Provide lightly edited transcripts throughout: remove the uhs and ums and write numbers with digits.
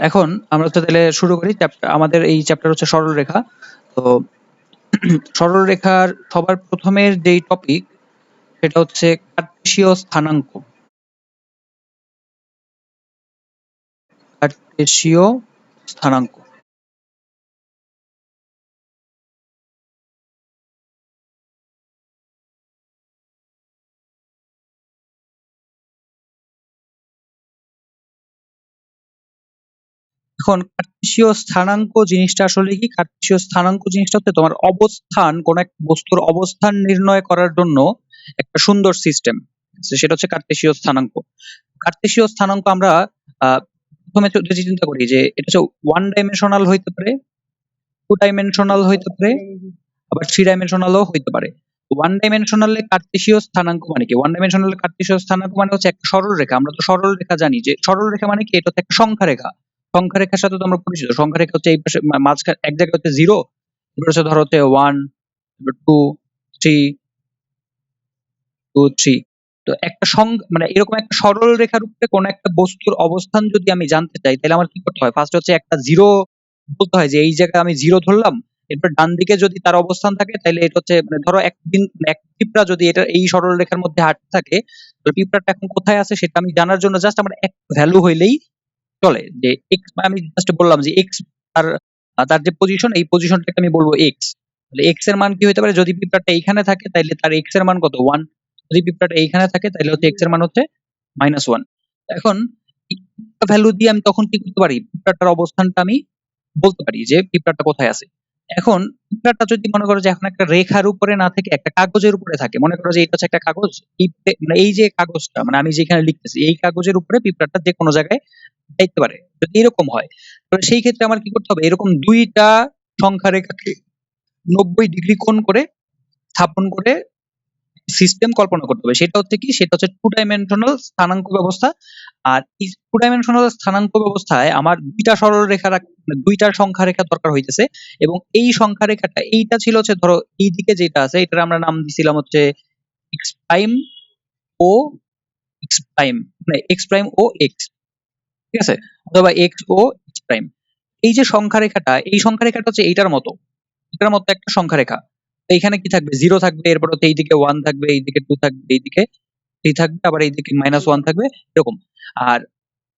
এখন আমরা হচ্ছে তাহলে শুরু করি। আমাদের এই চ্যাপ্টার হচ্ছে সরলরেখা। তো সরলরেখার সবার প্রথমের যেই টপিক সেটা হচ্ছে কার্টেসীয় স্থানাঙ্ক। কার্টেসীয় স্থানাঙ্ক। এখন কার্টেসীয় স্থানাঙ্ক জিনিসটা আসলে কি? কার্টেসীয় স্থানাঙ্ক জিনিসটা হচ্ছে তোমার অবস্থান, কোন একটা বস্তুর অবস্থান নির্ণয় করার জন্য একটা সুন্দর সিস্টেম। সেটা হচ্ছে কার্টেসীয় স্থানাঙ্ক। কার্টেসীয় স্থানাঙ্ক আমরা প্রথমে যদি চিন্তা করি যে এটা হচ্ছে ওয়ান ডাইমেনশনাল হইতে পারে, টু ডাইমেনশনাল হইতে পারে, আবার থ্রি ডাইমেনশনালও হইতে পারে। ওয়ান ডাইমেনশনালে কার্টেসীয় স্থানাঙ্ক মানে কি? ওয়ান ডাইমেনশনালে কার্টেসীয় স্থানাঙ্ক মানে হচ্ছে একটা সরলরেখা। আমরা তো সরলরেখা জানি যে সরলরেখা মানে কি? এটা হচ্ছে একটা সংখ্যা রেখা। সংখ্যা রেখার সাথে তো আমরা পরিচিত। সংখ্যা রেখা হচ্ছে এই পাশে মাঝখানে এক জায়গায় হচ্ছে 0, এরপর হচ্ছে ধরো হচ্ছে 1, তারপর 2, 3, 2, 3। তো একটা মানে এরকম একটা সরল রেখার উপরে কোন একটা বস্তুর অবস্থান যদি আমি জানতে চাই, তাহলে আমার কি করতে হয়? ফার্স্ট হচ্ছে একটা 0 বলতে হয় যে এই জায়গায় আমি 0 ধরলাম। এরপর ডান দিকে যদি তার অবস্থান থাকে তাহলে এটা হচ্ছে মানে ধরো এক পিঁপড়া যদি এটা এই সরল রেখার মধ্যে হাঁটতে থাকে, তো পিঁপড়াটা এখন কোথায় আছে সেটা আমি জানার জন্য জাস্ট আমার এক ভ্যালু হইলেই চলে। যে x আমি জাস্ট বললাম যে x তার তার যে পজিশন, এই পজিশনটাকে আমি বলবো x। তাহলে x এর মান কি হতে পারে? যদি পিঁপড়াটা এইখানে থাকে তাহলে তার x এর মান কত? 1। যদি পিঁপড়াটা এইখানে থাকে তাহলে হচ্ছে x এর মান হচ্ছে -1। এখন একটা ভ্যালু দিয়ে আমি তখন কি করতে পারি? পিঁপড়াটার অবস্থানটা আমি বলতে পারি যে পিঁপড়াটা কোথায় আছে। এখন পিঁপড়াটা যদি মনে করো যে এখন একটা রেখার উপরে না থেকে একটা কাগজের উপরে থাকে, মনে করো যে এটা হচ্ছে একটা কাগজ, মানে এই যে কাগজটা মানে আমি যেখানে লিখতেছি এই কাগজের উপরে পিঁপড়াটা যে কোনো জায়গায় যাইতে পারে। যদি এরকম হয় তাহলে সেই ক্ষেত্রে আমার কি করতে হবে? এরকম ২ টা সংখ্যা রেখাকে ৯০ ডিগ্রি কোণ করে স্থাপন করে সিস্টেম কল্পনা করতে হবে। সেটা হচ্ছে কি? সেটা হচ্ছে টু ডাইমেনশনাল স্থানাঙ্ক ব্যবস্থা। আর এই টু ডাইমেনশনাল স্থানাঙ্ক ব্যবস্থায় আমার ২ টা সরলরেখা ২ টা সংখ্যা রেখা দরকার হইতেছে। এবং এই সংখ্যা রেখাটা এইটা ছিল হচ্ছে ধরো এইদিকে যেটা আছে এটার আমরা নাম দিছিলাম হচ্ছে এক্স প্রাইম ও এক্স প্রাইম, মানে এক্স প্রাইম ও এক্স, ঠিক আছে? অথবা এক্স ও এক্স প্রাইম। এই যে সংখ্যা রেখাটা, এই সংখ্যা রেখাটা হচ্ছে এইটার মতো। এটার মতো একটা সংখ্যা রেখা। তো এখানে কি থাকবে? 0 থাকবে, এরপর হচ্ছে এইদিকে 1 থাকবে, এইদিকে 2 থাকবে, এইদিকে 3 থাকবে, আবার এইদিকে -1 থাকবে, এরকম। আর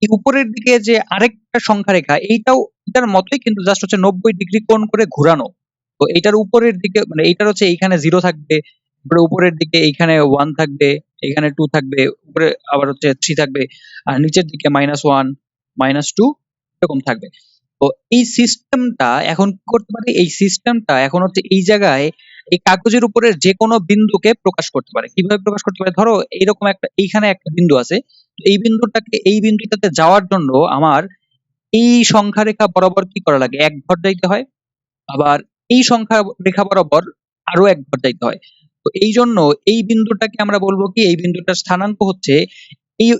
এই উপরের দিকে যে আরেকটা সংখ্যা রেখা এইটাও এটার মতোই, কিন্তু জাস্ট হচ্ছে ৯০ ডিগ্রি কোণ করে ঘুরানো। তো এইটার উপরের দিকে মানে এইটার হচ্ছে এইখানে 0 থাকবে, তারপরে উপরের দিকে এইখানে 1 থাকবে, এখানে 2 থাকবে, উপরে আবার হচ্ছে 3 থাকবে, আর নিচের দিকে -1, -2 এরকম থাকবে। তো এই সিস্টেমটা এখন কি করতে পারে? এই সিস্টেমটা এখন হচ্ছে এই জায়গায় এই কাগজের উপরের যেকোনো বিন্দুকে প্রকাশ করতে পারে। কিভাবে প্রকাশ করতে পারে? ধরো এইরকম একটা এইখানে একটা বিন্দু আছে। তো এই বিন্দুটাকে এই বিন্দুটাতে যাওয়ার জন্য আমার এই সংখ্যা রেখা বরাবর কি করা লাগে? ১ ঘর যাইতে হয়। আবার এই সংখ্যা রেখা বরাবর আরো ১ ঘর যাইতে হয়। তো এইজন্য এই বিন্দুটাকে আমরা বলব কি? এই বিন্দুটার স্থানাঙ্ক হচ্ছে এই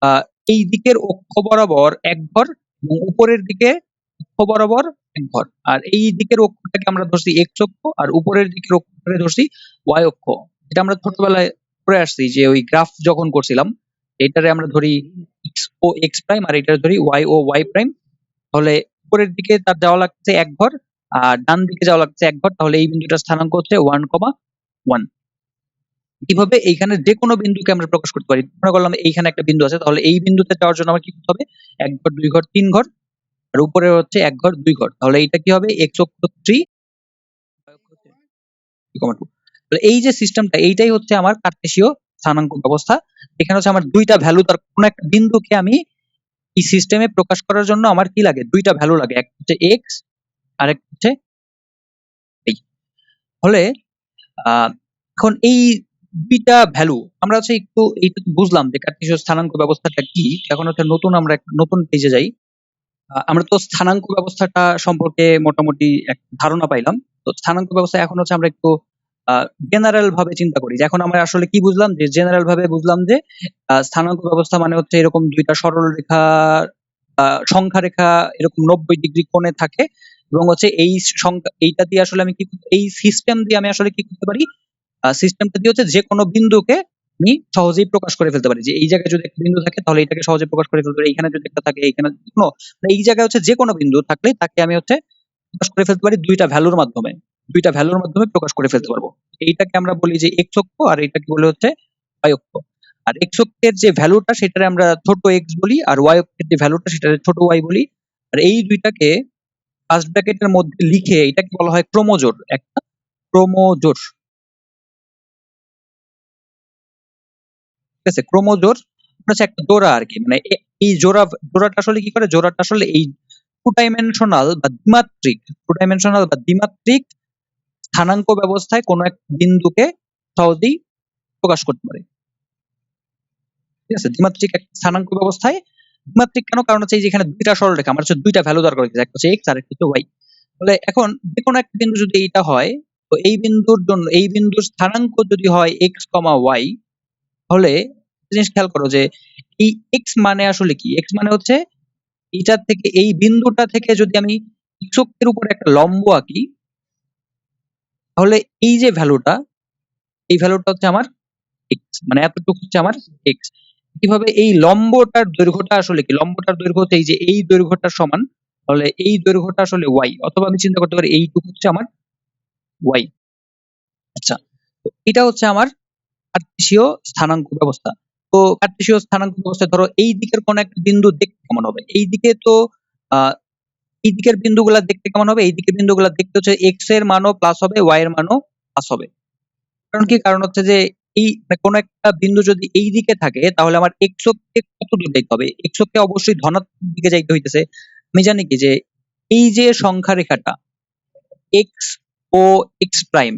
আ এই দিকের অক্ষ বরাবর ১ ঘর এবং উপরের দিকে অক্ষ বরাবর ১ ঘর। আর এই দিকের অক্ষটাকে আমরা ধরছি x অক্ষ, আর উপরের দিকের অক্ষটাকে ধরছি y অক্ষ। এটা আমরা ছোটবেলায় পড়ে আসছি যে ওই গ্রাফ যখন করছিলাম, এটারে আমরা ধরি x ও x প্রাইম, আর এটারে ধরি y ও y প্রাইম। তাহলে উপরের দিকে তার যাওয়া লাগছে ১ ঘর, আর ডান দিকে যাওয়া লাগছে ১ ঘর। তাহলে এই বিন্দুটার স্থানাঙ্ক হচ্ছে 1,1। কিভাবে? এইখানে যেকোনো বিন্দুকে আমরা প্রকাশ করতে পারি। মনে করলাম এইখানে একটা বিন্দু আছে, তাহলে এই বিন্দুতে যাওয়ার জন্য আমার কি করতে হবে? ১ ঘর, ২ ঘর, ৩ ঘর, আর উপরে হচ্ছে ১ ঘর, ২ ঘর। তাহলে এইটা কি হবে? x অক্ষ 3, y অক্ষ হচ্ছে 3,2। তাহলে এই যে সিস্টেমটা এইটাই হচ্ছে আমার কার্টেসীয় স্থানাঙ্ক ব্যবস্থা। এখানে হচ্ছে আমার ২ টা ভ্যালু, তার কোন একটা বিন্দুকে আমি এই সিস্টেমে প্রকাশ করার জন্য আমার কি লাগে? ২ টা ভ্যালু লাগে। একটা হচ্ছে x, আরেকটা হচ্ছে y। ফলে আ এখন এই ২ টা ভ্যালু আমরা হচ্ছে একটু এইটা তো বুঝলাম যে কার্টেসীয় স্থানাঙ্ক ব্যবস্থাটা কি। এখন হচ্ছে আমরা একটা নতুন পেজে যাই। আমরা তো স্থানাঙ্ক ব্যবস্থাটা সম্পর্কে মোটামুটি একটা ধারণা পাইলাম। তো স্থানাঙ্ক ব্যবস্থা এখন হচ্ছে আমরা একটু আ জেনারেল ভাবে চিন্তা করি। যে এখন আমরা আসলে কি বুঝলাম? যে জেনারেল ভাবে বুঝলাম যে স্থানাঙ্ক ব্যবস্থা মানে হচ্ছে এরকম ২ টা সরল রেখা আ সংখ্যা রেখা এরকম ৯০ ডিগ্রি কোণে থাকে এবং হচ্ছে এই সংখ্যা এইটা দিয়ে আসলে আমি কি এই সিস্টেম দিয়ে আমি আসলে কি করতে পারি? সিস্টেমটা দিয়ে হচ্ছে যেকোনো বিন্দুকে আমি সহজেই প্রকাশ করে ফেলতে পারি যে এই জায়গায় যদি একটা বিন্দু থাকে তাহলে এটাকে সহজে প্রকাশ করে ফেলতে পারি, এইখানে যদি একটা থাকে, এইখানে কোনো এই জায়গায় হচ্ছে যে কোনো বিন্দু থাকলে তাকে আমি হচ্ছে প্রকাশ করে ফেলতে পারি দুইটা ভ্যালুর মাধ্যমে, দুইটা ভ্যালুর মাধ্যমে প্রকাশ করে ফেলতে পারবো। এইটাকে আমরা বলি যে এক্স অক্ষ, আর এইটাকে বলে হচ্ছে ওয়াই অক্ষ। আর এক্স অক্ষের যে ভ্যালুটা সেটারে আমরা ছোট এক্স বলি, আর ওয়াই অক্ষের যে ভ্যালুটা সেটারে ছোট ওয়াই বলি। আর এই দুইটাকে ফার্স্ট ব্র্যাকেটের মধ্যে লিখে এটাকে বলা হয় ক্রোমোজোর, একটা ক্রোমোজোর। ঠিক আছে, ক্রোমোজোর হচ্ছে একটা জোড়া আর কি, মানে এই জোড়াটা আসলে কি করে, জোড়াটা আসলে এই টু ডাইমেনশনাল বা দ্বিমাত্রিক স্থানাঙ্ক ব্যবস্থায় কোনো একটা বিন্দুকে সহজেই প্রকাশ করতে পারে। ঠিক আছে, দ্বিমাত্রিক একটা স্থানাঙ্ক ব্যবস্থায়, দ্বিমাত্রিক কেন, কারণ হচ্ছে এই যে এখানে দুইটা সরলরেখা, আমার হচ্ছে দুইটা ভ্যালু দরকার হচ্ছে, একটা হচ্ছে এক্স আর একটা হচ্ছে ওয়াই। তাহলে এখন যে কোনো একটা বিন্দু যদি এইটা হয়, তো এই বিন্দুর জন্য এই বিন্দুর স্থানাঙ্ক যদি হয় এক্স কমা ওয়াই, তাহলে জিনিস খেয়াল করো যে এই এক্স মানে আসলে কি, এক্স মানে হচ্ছে এইটার থেকে, এই বিন্দুটা থেকে যদি আমি এক্স অক্ষের উপরে একটা লম্ব আঁকি, তাহলে এই যে ভ্যালুটা, এই ভ্যালুটা হচ্ছে আমার এক্স, মানে এতটুকু হচ্ছে আমার এক্স। কিভাবে এই লম্বটার দৈর্ঘ্যটা আসলে কি, লম্বটার দৈর্ঘ্য হচ্ছে এই যে এই দৈর্ঘ্যটার সমান, তাহলে এই দৈর্ঘ্যটা আসলে ওয়াই, অথবা আমি চিন্তা করতে পারি এইটুকু হচ্ছে আমার ওয়াই। আচ্ছা, তো এটা হচ্ছে আমার কার্টেসীয় স্থানাঙ্ক ব্যবস্থা। তো কার্টেসীয় স্থানাঙ্ক ব্যবস্থায় ধরো এই দিকের কোন একটা বিন্দু দেখতে কেমন হবে, এই দিকে তো আহ এই দিকের বিন্দুগুলা দেখতে কেমন হবে, এই দিকের বিন্দুগুলা দেখতে হচ্ছে এক্স এর মানও প্লাস হবে, ওয়াই এর মানও প্লাস হবে। কারণ কি, কারণ হচ্ছে যে এই মানে কোন একটা বিন্দু যদি এই দিকে থাকে তাহলে আমার এক্স অক্ষে কত দূর যাইতে হবে, এক্স অক্ষে অবশ্যই ধনাত্মক দিকে যাইতে হইতেছে। আমি জানি কি যে এই যে সংখ্যা রেখাটা এক্স ও এক্স প্রাইম,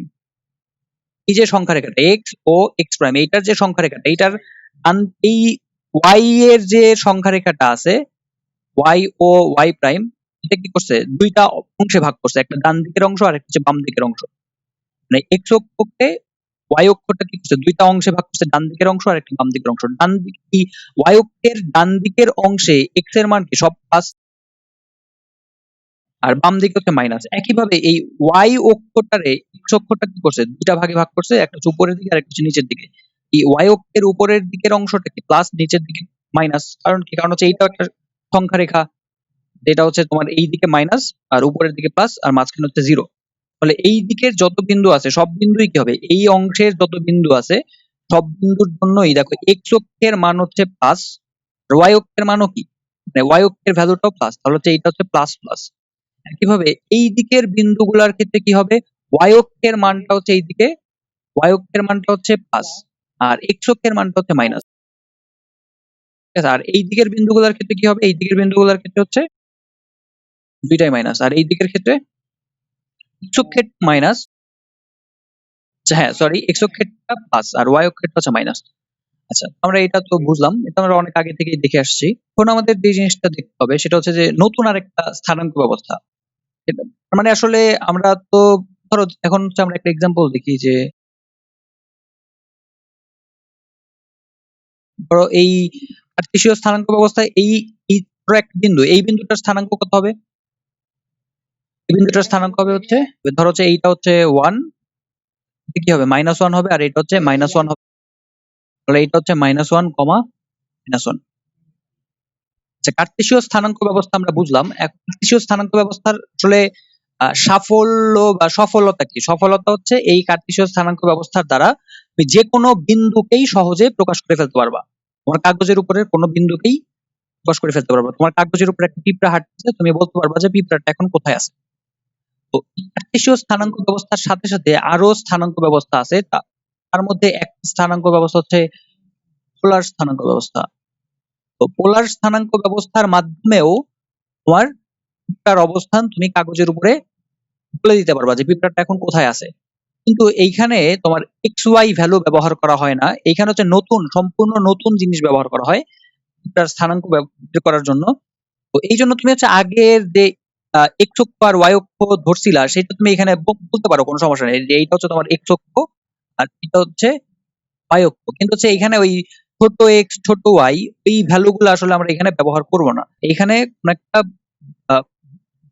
এই যে সংখ্যা রেখাটা এক্স ও এক্স প্রাইম, এইটার যে সংখ্যা রেখাটা, এইটার এই ওয়াই এর যে সংখ্যা রেখাটা আছে, ওয়াই ও ওয়াই প্রাইম, এটা কি করছে, দুইটা অংশে ভাগ করছে, একটা ডান দিকের অংশ আর একটা হচ্ছে বাম দিকের অংশ। মানে এক্স অক্ষকে ওয়াই অক্ষটা কি করছে, দুইটা অংশে ভাগ করছে, ডান দিকের অংশ আর একটা বাম দিকের অংশ। ডান দিক কি, ওয়াই অক্ষের ডান দিকের অংশে এক্স এর মান কি সব প্লাস, আর বাম দিকে হচ্ছে মাইনাস। একইভাবে এই ওয়াই অক্ষটারে এক্স অক্ষটা কি করছে, দুইটা ভাগে ভাগ করছে, একটা হচ্ছে উপরের দিকে আর একটা হচ্ছে নিচের দিকে। এই ওয়াই অক্ষের উপরের দিকের অংশটা কি প্লাস, নিচের দিকে মাইনাস। কারণ কি, কারণ হচ্ছে এইটা একটা সংখ্যা রেখা, যেটা হচ্ছে তোমার এই দিকে মাইনাস আর উপরের দিকে প্লাস আর মাঝখানে হচ্ছে জিরো। ফলে এই দিকের যত বিন্দু আছে সব বিন্দুই কি হবে, এই অংশের যত বিন্দু আছে সব বিন্দুর জন্যই দেখো এক্স অক্ষের মান হচ্ছে প্লাস, ওয়াই অক্ষের মানও কি, মানে ওয়াই অক্ষের ভ্যালুটাও প্লাস, তাহলে হচ্ছে এইটা হচ্ছে প্লাস প্লাস। একইভাবে এই দিকের বিন্দুগুলোর ক্ষেত্রে কি হবে, ওয়াই অক্ষের মানটা হচ্ছে এই দিকে, ওয়াই অক্ষের মানটা হচ্ছে প্লাস আর এক্স অক্ষের মানটা হচ্ছে মাইনাস। ঠিক আছে, আর এই দিকের বিন্দুগুলোর ক্ষেত্রে কি হবে, এই দিকের বিন্দুগুলোর ক্ষেত্রে হচ্ছে দুইটাই মাইনাস, আর এই দিকের ক্ষেত্রে এক্স অক্ষের মাইনাস, হ্যাঁ সরি, এক্স অক্ষেরটা প্লাস আর ওয়াই অক্ষেরটা হচ্ছে মাইনাস। আচ্ছা, আমরা এটা তো বুঝলাম, এটা আমরা অনেক আগে থেকেই দেখে আসছি। এখন আমাদের যে জিনিসটা দেখতে হবে সেটা হচ্ছে যে নতুন আরেকটা স্থানাঙ্ক ব্যবস্থা। মানে আসলে আমরা তো ধরো এখন হচ্ছে আমরা একটা এক্সাম্পল দেখি যে ধরো এই কার্টেসীয় স্থানাঙ্ক ব্যবস্থায় এই এই ধরো একটা বিন্দু, এই বিন্দুটার স্থানাঙ্ক কত হবে, এই বিন্দুটার স্থানাঙ্ক হবে হচ্ছে, ধরো হচ্ছে এইটা হচ্ছে ওয়ান, কি হবে মাইনাস ওয়ান হবে, আর এটা হচ্ছে মাইনাস ওয়ান হবে, তাহলে এটা হচ্ছে minus one comma minus one. আচ্ছা, কার্টেসীয় স্থানাঙ্ক ব্যবস্থা আমরা বুঝলাম। এখন কার্টেসীয় স্থানাঙ্ক ব্যবস্থার আসলে সাফল্য বা সফলতা কি, সফলতা হচ্ছে এই কার্টেসীয় স্থানাঙ্ক ব্যবস্থার দ্বারা তুমি যে কোনো বিন্দুকেই সহজে প্রকাশ করে ফেলতে পারবা, তোমার কাগজের উপরে কোনো বিন্দুকেই প্রকাশ করে ফেলতে পারবা। তোমার কাগজের উপরে একটা পিঁপড়া হাঁটতেছে, তুমি বলতে পারবা যে পিঁপড়াটা এখন কোথায় আছে। তো এই কার্টেসীয় স্থানাঙ্ক ব্যবস্থার সাথে সাথে আরো স্থানাঙ্ক ব্যবস্থা আছে, তার মধ্যে একটা স্থানাঙ্ক ব্যবস্থা হচ্ছে পোলার স্থানাঙ্ক ব্যবস্থা। তো পোলার স্থানাঙ্ক ব্যবস্থার মাধ্যমেও তোমার পিঁপড়ার অবস্থান তুমি কাগজের উপরে বলে দিতে পারবা যে পিঁপড়াটা এখন কোথায় আছে। কিন্তু এইখানে তোমার এক্স ওয়াই ভ্যালু ব্যবহার করা হয় না, এইখানে হচ্ছে নতুন, সম্পূর্ণ নতুন জিনিস ব্যবহার করা হয় পিঁপড়ার স্থানাঙ্ক বের করার জন্য। তো এই জন্য তুমি হচ্ছে আগের যে এক্স অক্ষ আর ওয়াই অক্ষ ধরছিলা সেটা তুমি এখানে বলতে পারো, কোনো সমস্যা নেই, যে এইটা হচ্ছে তোমার এক্স অক্ষ আর এটা হচ্ছে ওয়াই অক্ষ। কিন্তু হচ্ছে এখানে ওই ছোট এক্স ছোট ওয়াই এই ভ্যালু গুলো আসলে আমরা এখানে ব্যবহার করব না। এখানে কোন একটা আহ,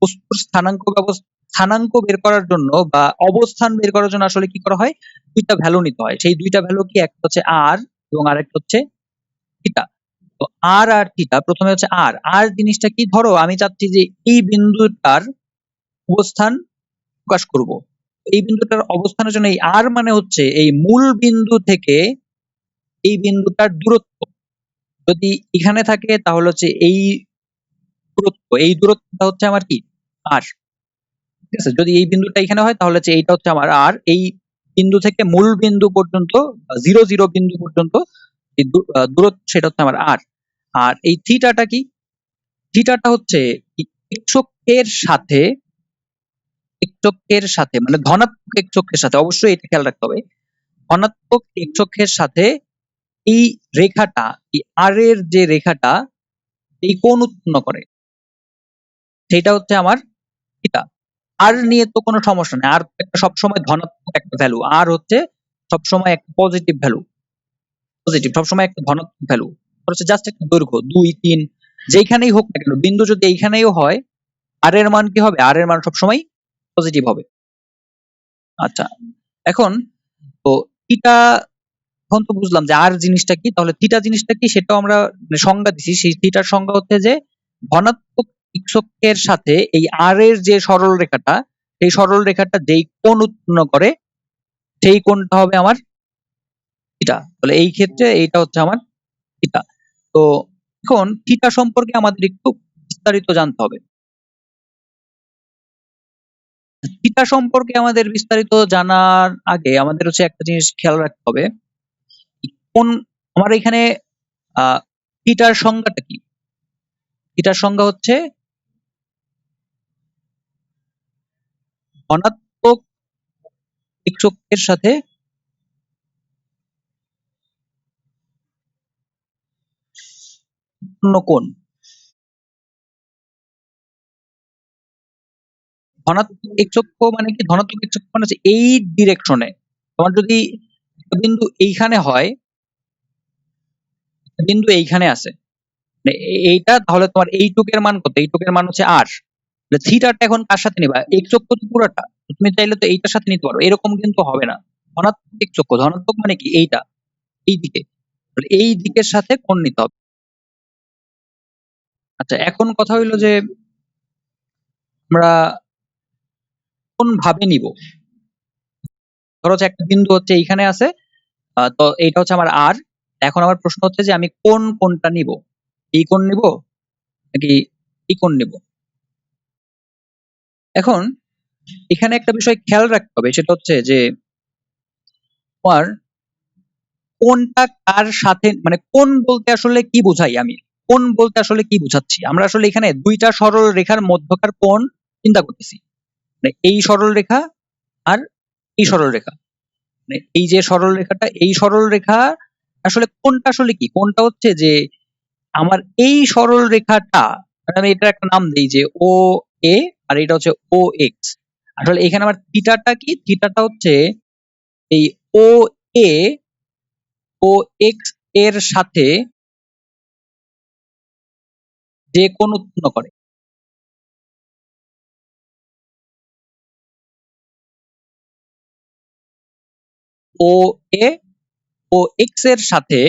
বস্তুর স্থানাঙ্ক বের করার জন্য বা অবস্থান বের করার জন্য আসলে কি করা হয়, দুইটা ভ্যালু নিতে হয়। সেই দুইটা ভ্যালু কি, একটা হচ্ছে আর এবং আরেকটা হচ্ছে থিটা। তো আর আর থিটা, প্রথমে হচ্ছে আর আর জিনিসটা কি, ধরো আমি চাচ্ছি যে এই বিন্দুটার অবস্থান প্রকাশ করব। এই বিন্দুটার অবস্থানের জন্য এই আর মানে হচ্ছে এই মূল বিন্দু থেকে এই বিন্দুটার দূরত্ব। যদি এখানে থাকে তাহলে হচ্ছে এই দূরত্ব, এই দূরত্বটা হচ্ছে আমার কি আর। ঠিক আছে, যদি এই বিন্দুটা এখানে হয় তাহলে হচ্ছে এইটা হচ্ছে আমার আর। এই বিন্দু থেকে মূল বিন্দু পর্যন্ত, 0 0 বিন্দু পর্যন্ত এই দূরত্ব, সেটা হচ্ছে আমার আর। আর এই থিটাটা কি, থিটাটা হচ্ছে এক্স অক্ষের সাথে, এক্স অক্ষের সাথে মানে ধনাত্মক এক্স অক্ষের সাথে, অবশ্যই এটা খেয়াল রাখতে হবে, ধনাত্মক এক্স অক্ষের সাথে এই রেখাটা, এই আর এর যে রেখাটা এই কোণ উৎপন্ন করে, সেটা হচ্ছে আমার থিটা। আর নিয়ে তো কোনো সমস্যা নেই, আর একটা সবসময় ধনাত্মক একটা ভ্যালু, আর হচ্ছে সবসময় একটা পজিটিভ ভ্যালু, পজিটিভ সবসময় একটা ধনাত্মক ভ্যালু। হচ্ছে জাস্ট একটা দৈর্ঘ্য 2 3 যেখানেই হোক না কেন, বিন্দু যদি এইখানেও হয়, আর এর মান কি হবে, আর এর মান সবসময় পজিটিভ হবে। আচ্ছা, এখন তো থিটা, এখন তো বুঝলাম যে আর জিনিসটা কি, তাহলে থিটা জিনিসটা কি সেটাও আমরা মানে সংজ্ঞা দিছি। সেই থিটার সংজ্ঞা হচ্ছে যে ধনাত্মক এক্স অক্ষের সাথে এই আর এর যে সরল রেখাটা, সেই সরল রেখাটা যেই কোণ উৎপন্ন করে সেই কোণটা হবে আমার থিটা। তাহলে এই ক্ষেত্রে এইটা হচ্ছে আমার থিটা। তো এখন থিটা সম্পর্কে আমাদের একটু বিস্তারিত জানতে হবে। থিটা সম্পর্কে আমাদের বিস্তারিত জানার আগে আমাদের হচ্ছে একটা জিনিস খেয়াল রাখতে হবে, কোন আমার এখানে থিটার সংজ্ঞাটা কি। থিটার সংজ্ঞা হচ্ছে ধনাত্মক এক্স অক্ষের সাথে উৎপন্ন কোণ। ধনাত্মক এক্স অক্ষ মানে কি, ধনাত্মক এক্স অক্ষ মানে হচ্ছে এই ডিরেকশনে। তোমার যদি একটা বিন্দু এইখানে হয়, একটা বিন্দু এইখানে আছে, মানে এইটা, তাহলে তোমার এইটুকের মান কত, এইটুকের মান হচ্ছে আর। থিটাটা এখন কার সাথে নিবা, এক্স অক্ষ তো পুরাটা, তো তুমি চাইলে তো এইটার সাথে নিতে পারো, এরকম কিন্তু হবে না। ধনাত্মক এক্স অক্ষ, ধনাত্মক মানে কি এইটা, এই দিকে, তাহলে এই দিকের সাথে কোণ নিতে হবে। আচ্ছা, এখন কথা হইলো যে আমরা কোন ভাবে নিব। ধরো হচ্ছে একটা বিন্দু হচ্ছে এইখানে আছে, তো এইটা হচ্ছে আমার আর। এখন আমার প্রশ্ন হচ্ছে যে আমি কোন কোণটা নিব, এই কোণ নিব নাকি এই কোণ নিব। এখন এখানে একটা বিষয় খেয়াল রাখতে হবে, সেটা হচ্ছে যে তোমার কোনটা কার সাথে, মানে কোণ বলতে আসলে কি বোঝাই আমি, কোণ বলতে আসলে কি বুঝাচ্ছি, আমরা আসলে এখানে দুইটা সরল রেখার মধ্যকার কোণ চিন্তা করতেছি। মানে এই সরল রেখা আর এই সরল রেখা, মানে এই যে সরল রেখাটা, এই সরল রেখা আসলে কোনটা আসলে কি, কোনটা হচ্ছে যে আমার এই সরল রেখাটা, মানে আমি এটা একটা নাম দেই যে ও এ, আর এটা হচ্ছে ও এক্স। আসলে এখানে আমার থিটাটা কি, থিটাটা হচ্ছে এই ও এ ও এক্স এর সাথে যে কোণ উৎপন্ন করে। ও এ ও এক্স এর সাথে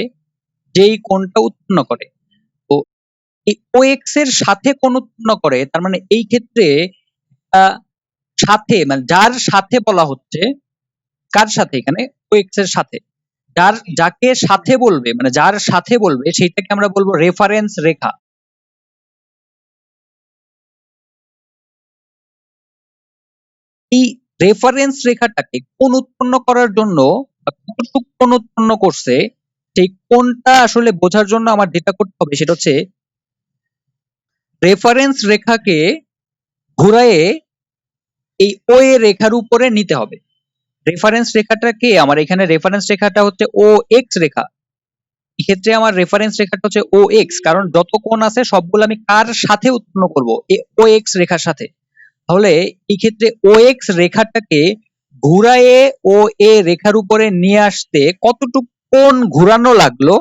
যেই কোণটা উৎপন্ন করে, তো এই ও এক্স এর সাথে কোণ উৎপন্ন করে, তার মানে এই ক্ষেত্রে আহ, সাথে মানে যার সাথে বলা হচ্ছে, কার সাথে এখানে, ও এক্স এর সাথে, যার যাকে সাথে বলবে মানে যার সাথে বলবে সেইটাকে আমরা বলবো রেফারেন্স রেখা। এই রেফারেন্স রেখাটাকে কোণ উৎপন্ন করার জন্য বা কতটুকু কোণ উৎপন্ন করছে, সেই কোণটা আসলে বোঝার জন্য আমার যেটা করতে হবে সেটা হচ্ছে রেফারেন্স রেখাকে ঘুরায়ে এই ও এ রেখার উপরে নিতে হবে। রেফারেন্স রেখাটাকে, আমার এখানে রেফারেন্স রেখাটা হচ্ছে ও এক্স রেখা, এক্ষেত্রে আমার রেফারেন্স রেখাটা হচ্ছে ও এক্স, কারণ যত কোণ আছে সবগুলো আমি কার সাথে উৎপন্ন করব, ও এক্স রেখার সাথে। তাহলে এই ক্ষেত্রে ও এক্স রেখাটাকে ঘুরায়ে ও এ রেখার উপরে নিয়ে আসতে কতটুকু কোণ ঘুরানো লাগলো,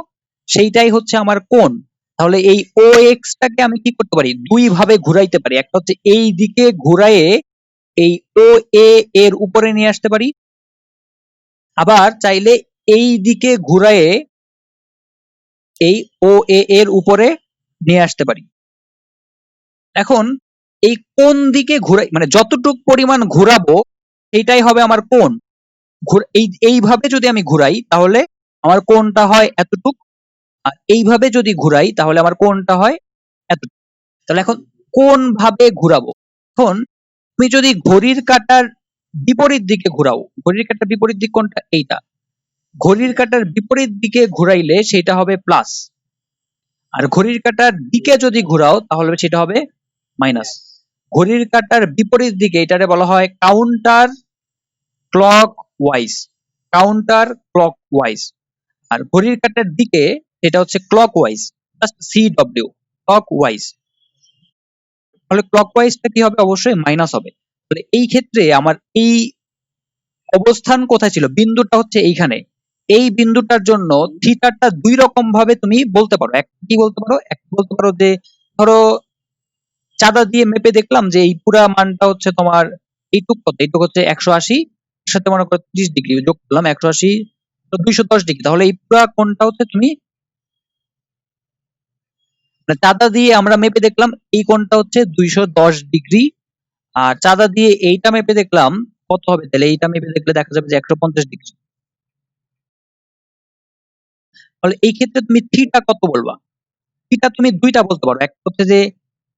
সেইটাই হচ্ছে আমার কোণ। তাহলে এই ও এক্স টাকে আমি কি করতে পারি, দুই ভাবে ঘুরাইতে পারি, একটা হচ্ছে এই দিকে ঘুরায়ে এই ও এ এর উপরে নিয়ে আসতে পারি, আবার চাইলে এই দিকে ঘুরায়ে এই ও এ এর উপরে নিয়ে আসতে পারি। এখন এই কোন দিকে ঘুরাই, মানে যতটুক পরিমাণ ঘুরাবো এইটাই হবে আমার কোণ। এইভাবে যদি আমি ঘুরাই তাহলে আমার কোণটা হয় এতটুক, আর এইভাবে যদি ঘুরাই তাহলে আমার কোণটা হয় এতটুক। তাহলে এখন কোন ভাবে ঘুরাবো? এখন তুমি যদি ঘড়ির কাঁটার বিপরীত দিকে ঘুরাও, ঘড়ির কাঁটার বিপরীত দিক কোনটা? এইটা। ঘড়ির কাঁটার বিপরীত দিকে ঘুরাইলে সেটা হবে প্লাস, আর ঘড়ির কাঁটার দিকে যদি ঘুরাও তাহলে সেটা হবে মাইনাস। ঘড়ির কাঁটার বিপরীত দিকে এটারে বলা হয় counter clockwise, counter clockwise. আর ঘড়ির কাঁটার দিকে এটা হচ্ছে clockwise, CW, clockwise. তাহলে ক্লক ওয়াইজটা কি হবে? অবশ্যই মাইনাস হবে। তাহলে এই ক্ষেত্রে আমার এই অবস্থান কোথায় ছিল? বিন্দুটা হচ্ছে এইখানে। এই বিন্দুটার জন্য থিটাটা দুই রকম ভাবে তুমি বলতে পারো। এক কি বলতে পারো? এক বলতে পারো যে ধরো চাঁদা দিয়ে মেপে দেখলাম যে এই পুরা মানটা হচ্ছে তোমার এইটুক কত? এইটুক হচ্ছে 180, এর সাথে মনে করো 30 ডিগ্রি যোগ করলাম, 180 তো 210 ডিগ্রি। তাহলে এই পুরা কোণটা হচ্ছে তুমি মানে চাঁদা দিয়ে আমরা মেপে দেখলাম এই কোণটা হচ্ছে 210 ডিগ্রি, আর চাঁদা দিয়ে এইটা মেপে দেখলাম কত হবে? তাহলে এইটা মেপে দেখলে দেখা যাবে যে 150 ডিগ্রি। তাহলে এই ক্ষেত্রে তুমি থিটা কত বলবা? থিটা তুমি দুইটা বলতে পারো। একটা হচ্ছে যে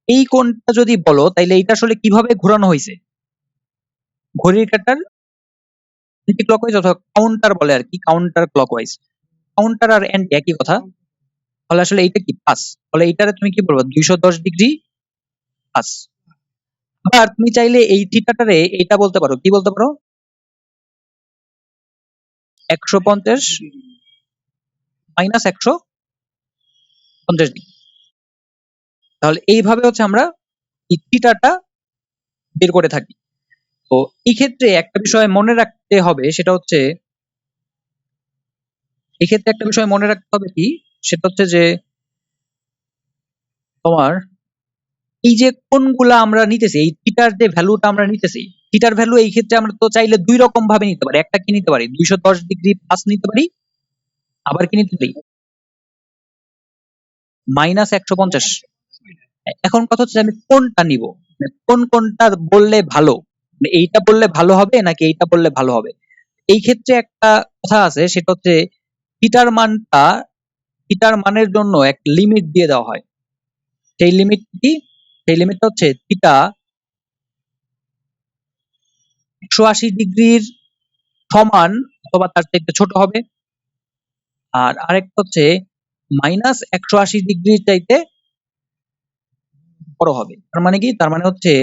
এই কোণটা যদি বলো তাইলে এটা আসলে কিভাবে ঘোরানো হয়েছে, ঘড়ির কাঁটার অ্যান্টি ক্লকওয়াইজ অথবা কাউন্টার বলে আর কি, কাউন্টার ক্লকওয়াইজ। কাউন্টার আর অ্যান্টি একই কথা। তাহলে আসলে এইটা কি প্লাস, তাহলে এইটারে তুমি কি বলবো? 210 ডিগ্রি প্লাস। আবার তুমি চাইলে এই থিটাটারে এইটা বলতে পারো, কি বলতে পারো? 150 মাইনাস 150 ডিগ্রি। তাহলে এইভাবে হচ্ছে আমরা এই থিটাটা বের করে থাকি। তো এই ক্ষেত্রে একটা বিষয় মনে রাখতে হবে, সেটা হচ্ছে এক্ষেত্রে একটা বিষয় মনে রাখতে হবে কি, সেটা হচ্ছে যে তোমার এই যে কোণগুলা আমরা নিতেছি, এই থিটার যে ভ্যালুটা আমরা নিতেছি, থিটার ভ্যালু এই ক্ষেত্রে আমরা তো চাইলে দুই রকম ভাবে নিতে পারি। একটা কি নিতে পারি? 210 ডিগ্রি প্লাস নিতে পারি, আবার কি নিতে পারি? মাইনাস 150। এখন কথা হচ্ছে আমি কোনটা নিব, মানে কোনটা বললে ভালো, মানে এইটা বললে ভালো হবে নাকি এইটা বললে ভালো হবে। এই ক্ষেত্রে একটা কথা আছে, সেটা হচ্ছে থিটার মানটা, থিটার মানের জন্য এক লিমিট দিয়ে দেওয়া হয়। সেই লিমিট কি? সেই লিমিটটা হচ্ছে থিটা 180 ডিগ্রির সমান অথবা তার থেকে ছোট হবে, আর আরেকটা হচ্ছে মাইনাস 180 ডিগ্রির চাইতে বড় হবে। তার মানে কি? তার মানে হচ্ছে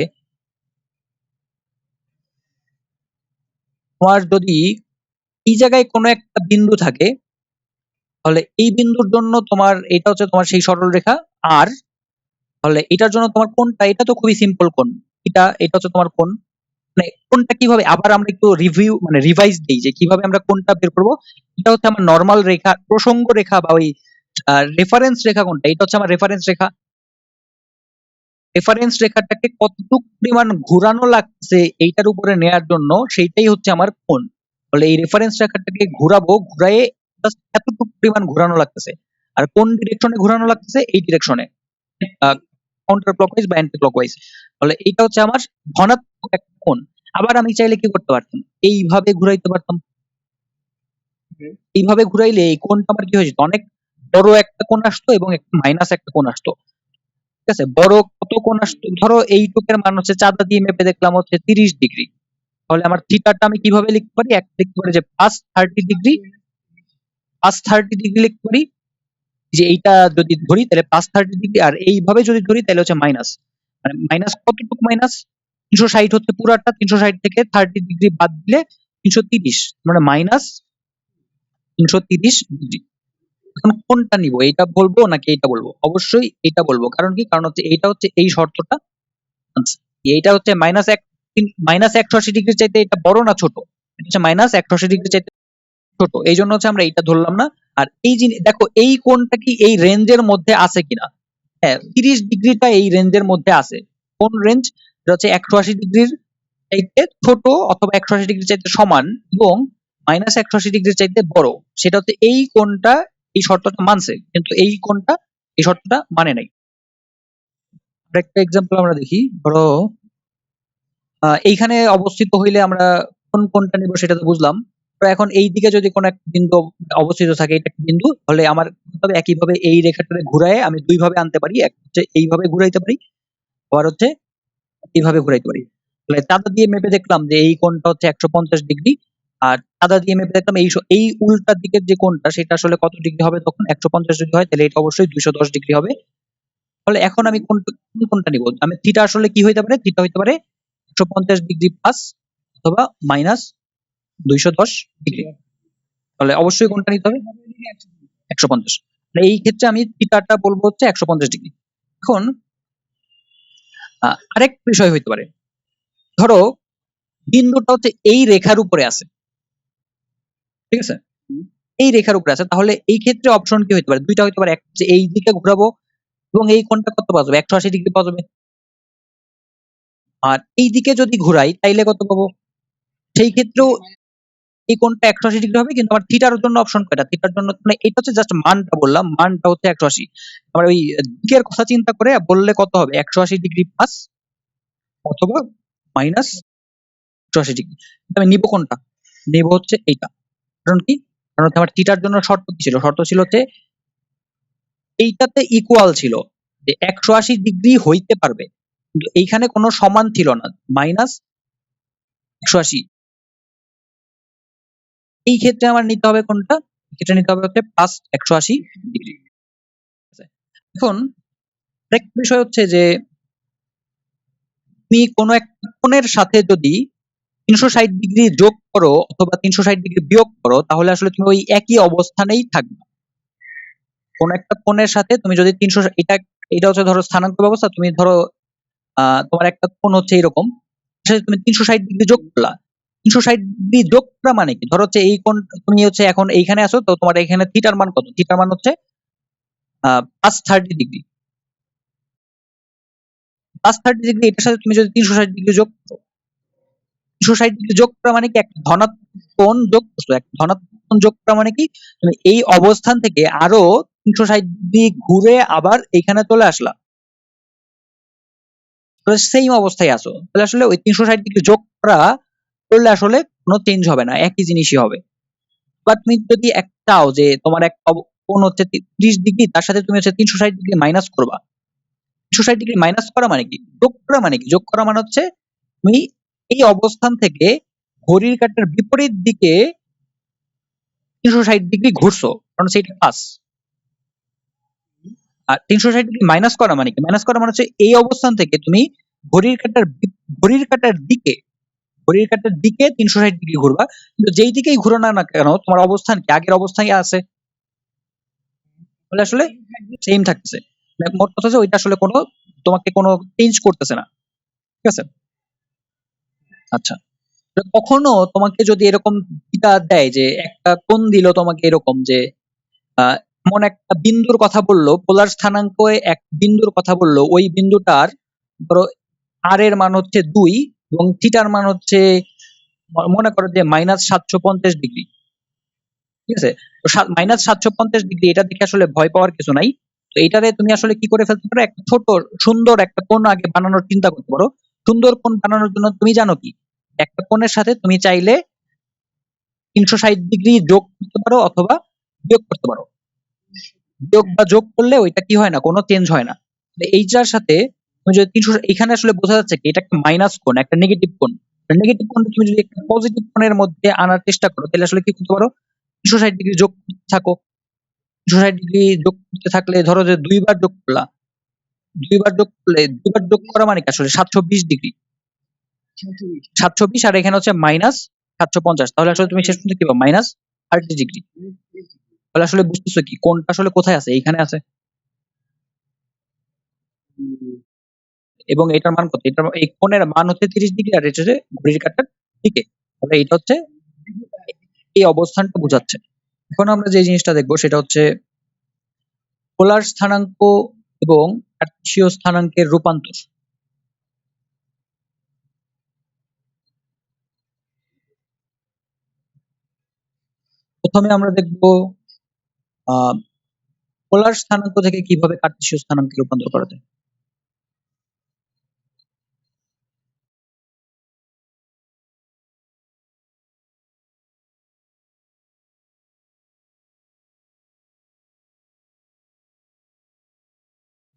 তোমার যদি এই জায়গায় কোনো একটা বিন্দু থাকে, তাহলে এই বিন্দুর জন্য তোমার এটা হচ্ছে তোমার সেই সরলরেখা, আর তাহলে এটার জন্য তোমার কোনটা? এটা তো খুবই সিম্পল কোণ। এটা হচ্ছে তোমার কোণ। মানে কোনটা কিভাবে, আবার আমরা একটু রিভিউ মানে রিভাইজ দিই যে কিভাবে আমরা কোনটা বের করব। এটা হচ্ছে আমার নরমাল রেখা, প্রসঙ্গ রেখা বা ওই রেফারেন্স রেখা কোনটা? এটা হচ্ছে আমার রেফারেন্স রেখা। রেফারেন্স রেখাটাকে কতটুকু পরিমাণ ঘোরানো লাগছে এইটার উপরে নেয়ার জন্য সেইটাই হচ্ছে আমার কোণ। তাহলে এই রেফারেন্স রেখাটাকে ঘুরাবো, ঘুরায়ে জাস্ট এতটুকু পরিমাণ ঘোরানো লাগতেছে। আর কোন ডিরেকশনে ঘোরানো লাগতেছে? এই ডিরেকশনে, কাউন্টার ক্লকওয়াইজ বা অ্যান্টি ক্লকওয়াইজ। তাহলে এইটা হচ্ছে আমার ধনাত্মক একটা কোণ। আবার আমি চাইলে কি করতে পারতাম? এইভাবে ঘুরাইতে পারতাম। এইভাবে ঘুরাইলে এই কোণটা আমার কি হয়ে যেত? অনেক বড় একটা কোণ আসতো এবং একটা মাইনাস একটা কোণ আসতো। ঠিক আছে? বড় কত কোণ আসতো? ধরো এইটুকের মান হচ্ছে চাঁদা দিয়ে মেপে দেখলাম হচ্ছে 30 ডিগ্রি। তাহলে আমার থিটাটা আমি কিভাবে লিখতে পারি? একটা লিখতে পারি যে প্লাস 30 ডিগ্রি, প্লাস 30 ডিগ্রি লিখতে পারি। যে এইটা যদি ধরি তাহলে প্লাস 30 ডিগ্রি, আর এইভাবে যদি ধরি তাহলে হচ্ছে মাইনাস। মানে মাইনাস কতটুকু মাইনাস? 360 হচ্ছে পুরাটা, 360 থেকে 30 ডিগ্রি বাদ দিলে 330, মানে মাইনাস 330 ডিগ্রি। এখন কোনটা নিব? এইটা বলবো নাকি এইটা বলবো? অবশ্যই এইটা বলবো। কারণ কি? কারণ হচ্ছে এইটা হচ্ছে এই শর্তটা আছে। এইটা হচ্ছে মাইনাস 180 ডিগ্রির চাইতে এটা বড় না ছোট? এটা হচ্ছে মাইনাস 180 ডিগ্রির চাইতে ছোট। এই জন্য হচ্ছে আমরা এইটা ধরলাম না। আর এই জিনিস দেখো, এই কোণটা কি এই রেঞ্জের মধ্যে আছে কিনা? হ্যাঁ, 30 ডিগ্রিটা এই রেঞ্জের মধ্যে আছে। কোন রেঞ্জ? এটা হচ্ছে 180 ডিগ্রির চাইতে ছোট অথবা 180 ডিগ্রির চাইতে সমান এবং মাইনাস 180 ডিগ্রির চাইতে বড়। সেটা হচ্ছে এই কোণটা এই শর্তটা মানছে, কিন্তু এই কোণটা এই শর্তটা মানে নাই। আরেকটা এক্সাম্পল আমরা দেখি, ধরো এইখানে অবস্থিত হইলে আমরা কোন কোণটা নিব সেটা তো বুঝলাম। তো এখন এই দিকে যদি কোনো একটা বিন্দু অবস্থিত থাকে, এটা একটা বিন্দু, তাহলে আমার তবে একইভাবে এই রেখাটাকে ঘুরায়ে আমি দুই ভাবে আনতে পারি। এক হচ্ছে এইভাবে ঘুরাইতে পারি, আবার হচ্ছে এইভাবে ঘুরাইতে পারি। তাহলে চাঁদা দিয়ে মেপে দেখলাম যে এই কোণটা হচ্ছে 150 ডিগ্রি, আর চাঁদা দিয়ে মেপে দেখলাম এই উল্টা দিকের যে কোণটা সেটা আসলে কত ডিগ্রি হবে, তখন 150 যদি হয় তাহলে এটা অবশ্যই 210 ডিগ্রি হবে। তাহলে এখন আমি কোনটা নিব? আমি থিটা আসলে কি হইতে পারে? থিটা হইতে পারে 150 ডিগ্রি প্লাস অথবা মাইনাস 210 ডিগ্রি। তাহলে অবশ্যই কোনটা নিতে হবে? 150। তাহলে এই ক্ষেত্রে আমি থিটাটা বলবো হচ্ছে 150 ডিগ্রি। এখন আরেক বিষয় হইতে পারে, ধরো বিন্দুটা হচ্ছে এই রেখার উপরে আছে, ঠিক আছে? এই রেখার উপরে আছে, তাহলে এই ক্ষেত্রে অপশন কি হইতে পারে? দুইটা হইতে পারে, এক হচ্ছে এই দিকে ঘোরাবো এবং এই কোণটা কত পাওয়া যাবে? 180 ডিগ্রি পাওয়া যাবে। আর এই দিকে যদি ঘুরাই তাইলে কত পাবো? সেই ক্ষেত্রেও এই কোণটা 180 ডিগ্রি হবে, কিন্তু আমার থিটার জন্য অপশন কয়টা? থিটার জন্য মানে এটা হচ্ছে জাস্ট মানটা বললাম, মানটা হচ্ছে 180। আমরা ওই দিকের কথা চিন্তা করে বললে কত হবে? 180 ডিগ্রি প্লাস অথবা মাইনাস 180 ডিগ্রি। আমি নিব কোনটা? নেব হচ্ছে এইটা। কারণ কি? কারণ হচ্ছে আমার থিটার জন্য শর্ত কি ছিল? শর্ত ছিল হচ্ছে এইটাতে ইকুয়াল ছিল যে 180 ডিগ্রি হইতে পারবে, কিন্তু এইখানে কোনো সমান ছিল না, মাইনাস 180। এই ক্ষেত্রে আমার নিতে হবে কোনটা? ক্ষেত্রে নিতে হবে হচ্ছে প্লাস 180 ডিগ্রি। এখন আরেকটা বিষয় হচ্ছে যে তুমি কোনো একটা কোণের সাথে যদি 360 ডিগ্রি যোগ করো অথবা 360 ডিগ্রি বিয়োগ করো, তাহলে আসলে তুমি ওই একই অবস্থানেই থাকবে। কোন একটা কোণের সাথে তুমি যদি 300, এটা হচ্ছে ধরো স্থানাঙ্ক ব্যবস্থা, তুমি ধরো তোমার একটা কোণ হচ্ছে এরকম, সেটা তুমি 360 ডিগ্রি যোগ করলা। 360 ডিগ্রি যোগ করা মানে কি? ধরো হচ্ছে এই কোণ, তুমি হচ্ছে এখন এইখানে আছো, তো তোমার এখানে থিটার মান কত? থিটার মান হচ্ছে প্লাস 30 ডিগ্রি। প্লাস 30 ডিগ্রি এটার সাথে তুমি যদি 360 ডিগ্রি যোগ করো, 360 ডিগ্রি যোগ করা মানে কি? একটা ধনাত্মক কোণ যোগ করছো। একটা ধনাত্মক কোণ যোগ করা মানে কি? তুমি এই অবস্থান থেকে আরো 360 ডিগ্রি ঘুরে আবার এইখানে চলে আসলা, সেম অবস্থায় আছো। তাহলে আসলে ওই 360 ডিগ্রি যোগ করা করলে আসলে কোনো চেঞ্জ হবে না, একই জিনিসই হবে। বাট তুমি যদি চাও যে তোমার এক কোণ হচ্ছে 30 ডিগ্রি, তার সাথে তুমি হচ্ছে 360 ডিগ্রি মাইনাস করবা। 360 ডিগ্রি মাইনাস করা মানে কি? যোগ করা মানে কি? যোগ করা মানে হচ্ছে তুমি এই অবস্থান থেকে ঘড়ির কাঁটার বিপরীত দিকে 360 ডিগ্রি ঘুরছো, কারণ সেটা প্লাস। আর 360 ডিগ্রি মাইনাস করা মানে কি? মাইনাস করা মানে হচ্ছে এই অবস্থান থেকে তুমি ঘড়ির কাঁটার ঘড়ির কাঁটার দিকে ঘড়ির কাঁটার দিকে 360 ডিগ্রি ঘুরবা, কিন্তু যেই দিকেই ঘুরো না না কেন তোমার অবস্থান কি আগের অবস্থায় আছে, তাহলে আসলে সেম থাকতেছে। মানে মোট কথা হচ্ছে ওইটা আসলে কোনো তোমাকে কোনো চেঞ্জ করতেছে না, ঠিক আছে? আচ্ছা, তো কখনো তোমাকে যদি এরকম এটা দেয় যে একটা কোণ দিল তোমাকে এরকম যে এমন একটা বিন্দুর কথা বললো, পোলার স্থানাঙ্কে এক বিন্দুর কথা বললো, ওই বিন্দুটার ধরো আর এর মান হচ্ছে 2 এবং থিটার মান হচ্ছে মনে করো যে মাইনাস 750 ডিগ্রি, ঠিক আছে? তো মাইনাস 750 ডিগ্রি এটা দেখে আসলে ভয় পাওয়ার কিছু নাই। তো এটারে তুমি আসলে কি করে ফেলতে পারো? একটা ছোট সুন্দর একটা কোণ আগে বানানোর চিন্তা করতে পারো। সুন্দর কোণ বানানোর জন্য তুমি জানো কি? একটা কোণের সাথে তুমি চাইলে 360 ডিগ্রি যোগ করতে পারো অথবা বিয়োগ করতে পারো। বিয়োগ বা যোগ করলে ওইটা কি হয় না, কোনো চেঞ্জ হয় না। এইটার সাথে তুমি যদি 300, এখানে আসলে বোঝা যাচ্ছে কি এটা একটা মাইনাস কোণ, একটা নেগেটিভ কোণ। নেগেটিভ কোণটা তুমি যদি একটা পজিটিভ কোণের মধ্যে আনার চেষ্টা করো, তাহলে আসলে কি করতে পারো? 360 ডিগ্রি যোগ করতে থাকো। 360 ডিগ্রি যোগ করতে থাকলে ধরো যে দুইবার যোগ করলা, দুইবার যোগ করা মানে কি আসলে 720 ডিগ্রি। 720 আর এখানে হচ্ছে মাইনাস 750, তাহলে আসলে তুমি শেষ পর্যন্ত কি পাবে? Minus 30 degree. তাহলে আসলে বুঝতেছো কি কোণটা আসলে কোথায় আছে? এইখানে আছে। এবং এটার মান কত? এটার এই কোণের মান হচ্ছে 30 ডিগ্রি আর এটা হচ্ছে ঘড়ির কাঁটার দিকে। তাহলে এটা হচ্ছে এই অবস্থানটা বোঝাচ্ছে। এখন আমরা যে জিনিসটা দেখবো সেটা হচ্ছে পোলার স্থানাঙ্ক এবং কার্টেসীয় স্থানাঙ্কের রূপান্তর। প্রথমে আমরা দেখবো পোলার স্থানাঙ্ক থেকে কিভাবে কার্টেসীয় স্থানাঙ্কে রূপান্তর করা যায়?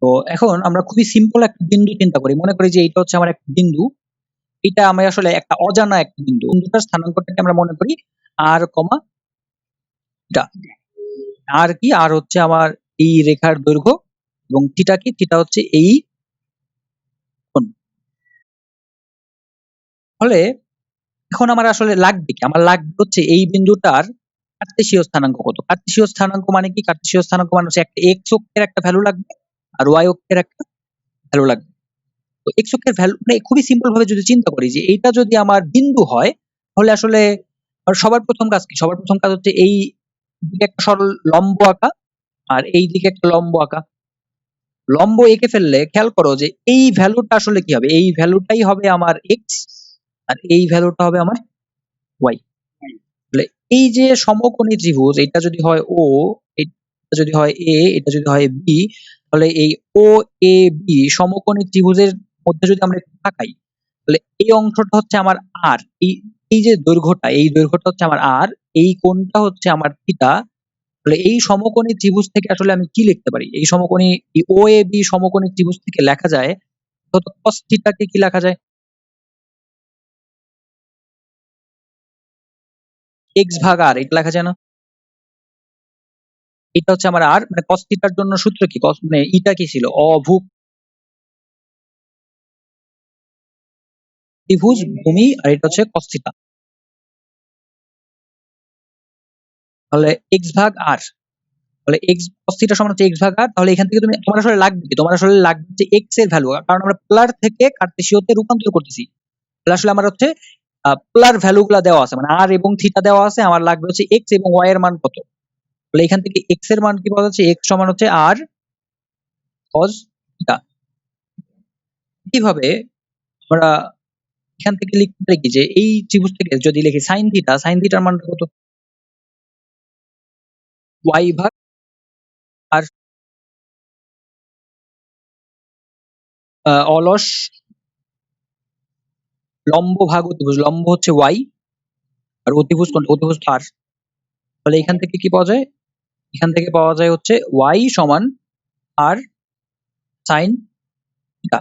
তো এখন আমরা খুবই সিম্পল একটা বিন্দু চিন্তা করি। মনে করি যে এইটা হচ্ছে আমার একটা বিন্দু। এটা আমি আসলে একটা অজানা একটা বিন্দু। বিন্দুটার স্থানাঙ্কটাকে আমরা মনে করি r, থিটা। r কি? r হচ্ছে আমার এই রেখার দৈর্ঘ্য এবং থিটা কি? থিটা হচ্ছে এই কোণ। ফলে এখন আমার আসলে লাগবে কি? আমার লাগবে হচ্ছে এই বিন্দুটার কার্টেসীয় স্থানাঙ্ক কত? কার্টেসীয় স্থানাঙ্ক মানে কি? কার্টেসীয় স্থানাঙ্ক মানে হচ্ছে একটা x অক্ষের একটা ভ্যালু লাগবে আর y অক্ষের একটা ভ্যালু লাগবে। তো x অক্ষের ভ্যালু মানে খুবই সিম্পল ভাবে যদি চিন্তা করি যে এইটা যদি আমার বিন্দু হয় তাহলে আসলে সবার প্রথম কাজ কি? সবার প্রথম কাজ হচ্ছে এই দিকে একটা সরল লম্ব আঁকা আর এই দিকে একটা লম্ব আঁকা। লম্ব এঁকে ফেললে খেয়াল করো যে এই ভ্যালুটা আসলে কি হবে? এই ভ্যালুটাই হবে আমার x আর এই ভ্যালুটা হবে আমার y। তাহলে এই যে সমকোণী ত্রিভুজ এটা যদি হয় O, এটা যদি হয় A, এটা যদি হয় B, তাহলে এই OAB সমকোণী ত্রিভুজের মধ্যে যদি আমরা একটু তাকাই তাহলে এই অংশটা হচ্ছে আমার R, এই যে দৈর্ঘ্যটা এই দৈর্ঘ্যটা হচ্ছে আমার R, এই কোণটা হচ্ছে আমার থিটা। তাহলে এই সমকোণী ত্রিভুজ থেকে আসলে আমি কি লিখতে পারি? এই সমকোণী এই OAB সমকোণী ত্রিভুজ থেকে লেখা যায় তো cos থিটাকে কি লেখা যায়? x ভাগ r এটা লেখা যায় না? এটা হচ্ছে আমার r মানে cos থিটার জন্য সূত্র কি? cos মানে ইটা কি ছিল? অভুক ত্রিভুজ ভূমি আর এটা হচ্ছে cos থিটা। তাহলে x ভাগ r, তাহলে x cos থিটা সমান হচ্ছে x ভাগ r। তাহলে এখান থেকে তুমি তোমার আসলে লাগবে কি? তোমার আসলে লাগবে হচ্ছে x এর ভ্যালু, কারণ আমরা পোলার থেকে কার্টেসীয়তে রূপান্তর করতেছি। তাহলে আসলে আমার হচ্ছে পোলার ভ্যালু গুলা দেওয়া আছে মানে r এবং থিটা দেওয়া আছে, আমার লাগবে হচ্ছে x এবং y এর মান কত। তাহলে এখান থেকে x এর মান কি পাওয়া যাচ্ছে? x সমান হচ্ছে r cos থিটা। কিভাবে আমরা এখান থেকে লিখতে পারি কি যে এই ত্রিভুজ থেকে যদি লিখি sin থিটা, sin থিটার মানটা কত? y ভাগ r। অলস লম্ব ভাগ অতিভুজ, লম্ব হচ্ছে y আর অতিভুজ কোনটা? অতিভুজ r। তাহলে এখান থেকে কি পাওয়া যায়? এখান থেকে পাওয়া যায় হচ্ছে y সমান r sin থিটা।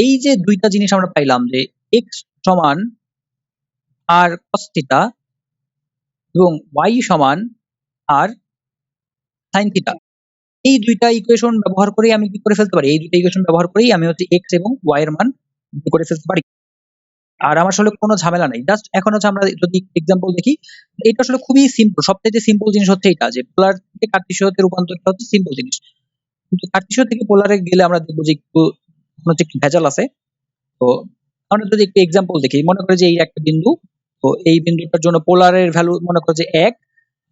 এই যে দুইটা জিনিস আমরা পাইলাম যে x সমান r cos থিটা এবং y সমান r sin থিটা। এই দুইটা ইকুয়েশন ব্যবহার করেই আমি কি করে ফেলতে পারি? এই দুইটা ইকুয়েশন ব্যবহার করেই আমি হচ্ছে x এবং y এর মান বের করে ফেলতে পারি। আর আমার আসলে কোনো ঝামেলা নাই। জাস্ট এখন হচ্ছে আমরা যদি এক্সাম্পল দেখি, এটা আসলে খুবই সিম্পল। সবচাইতে সিম্পল জিনিস হচ্ছে এটা যে পোলার থেকে কার্টেসীয়তে রূপান্তরটা হচ্ছে সিম্পল জিনিস। কিন্তু কার্টেসীয় থেকে পোলারে গেলে আমরা দেখব যে একটু হচ্ছে একটু ভেজাল আছে। তো আমরা যদি একটু এক্সাম্পল দেখি, মনে করি যে এই একটা বিন্দু, তো এই বিন্দুটার জন্য পোলারের ভ্যালু মনে করো যে ১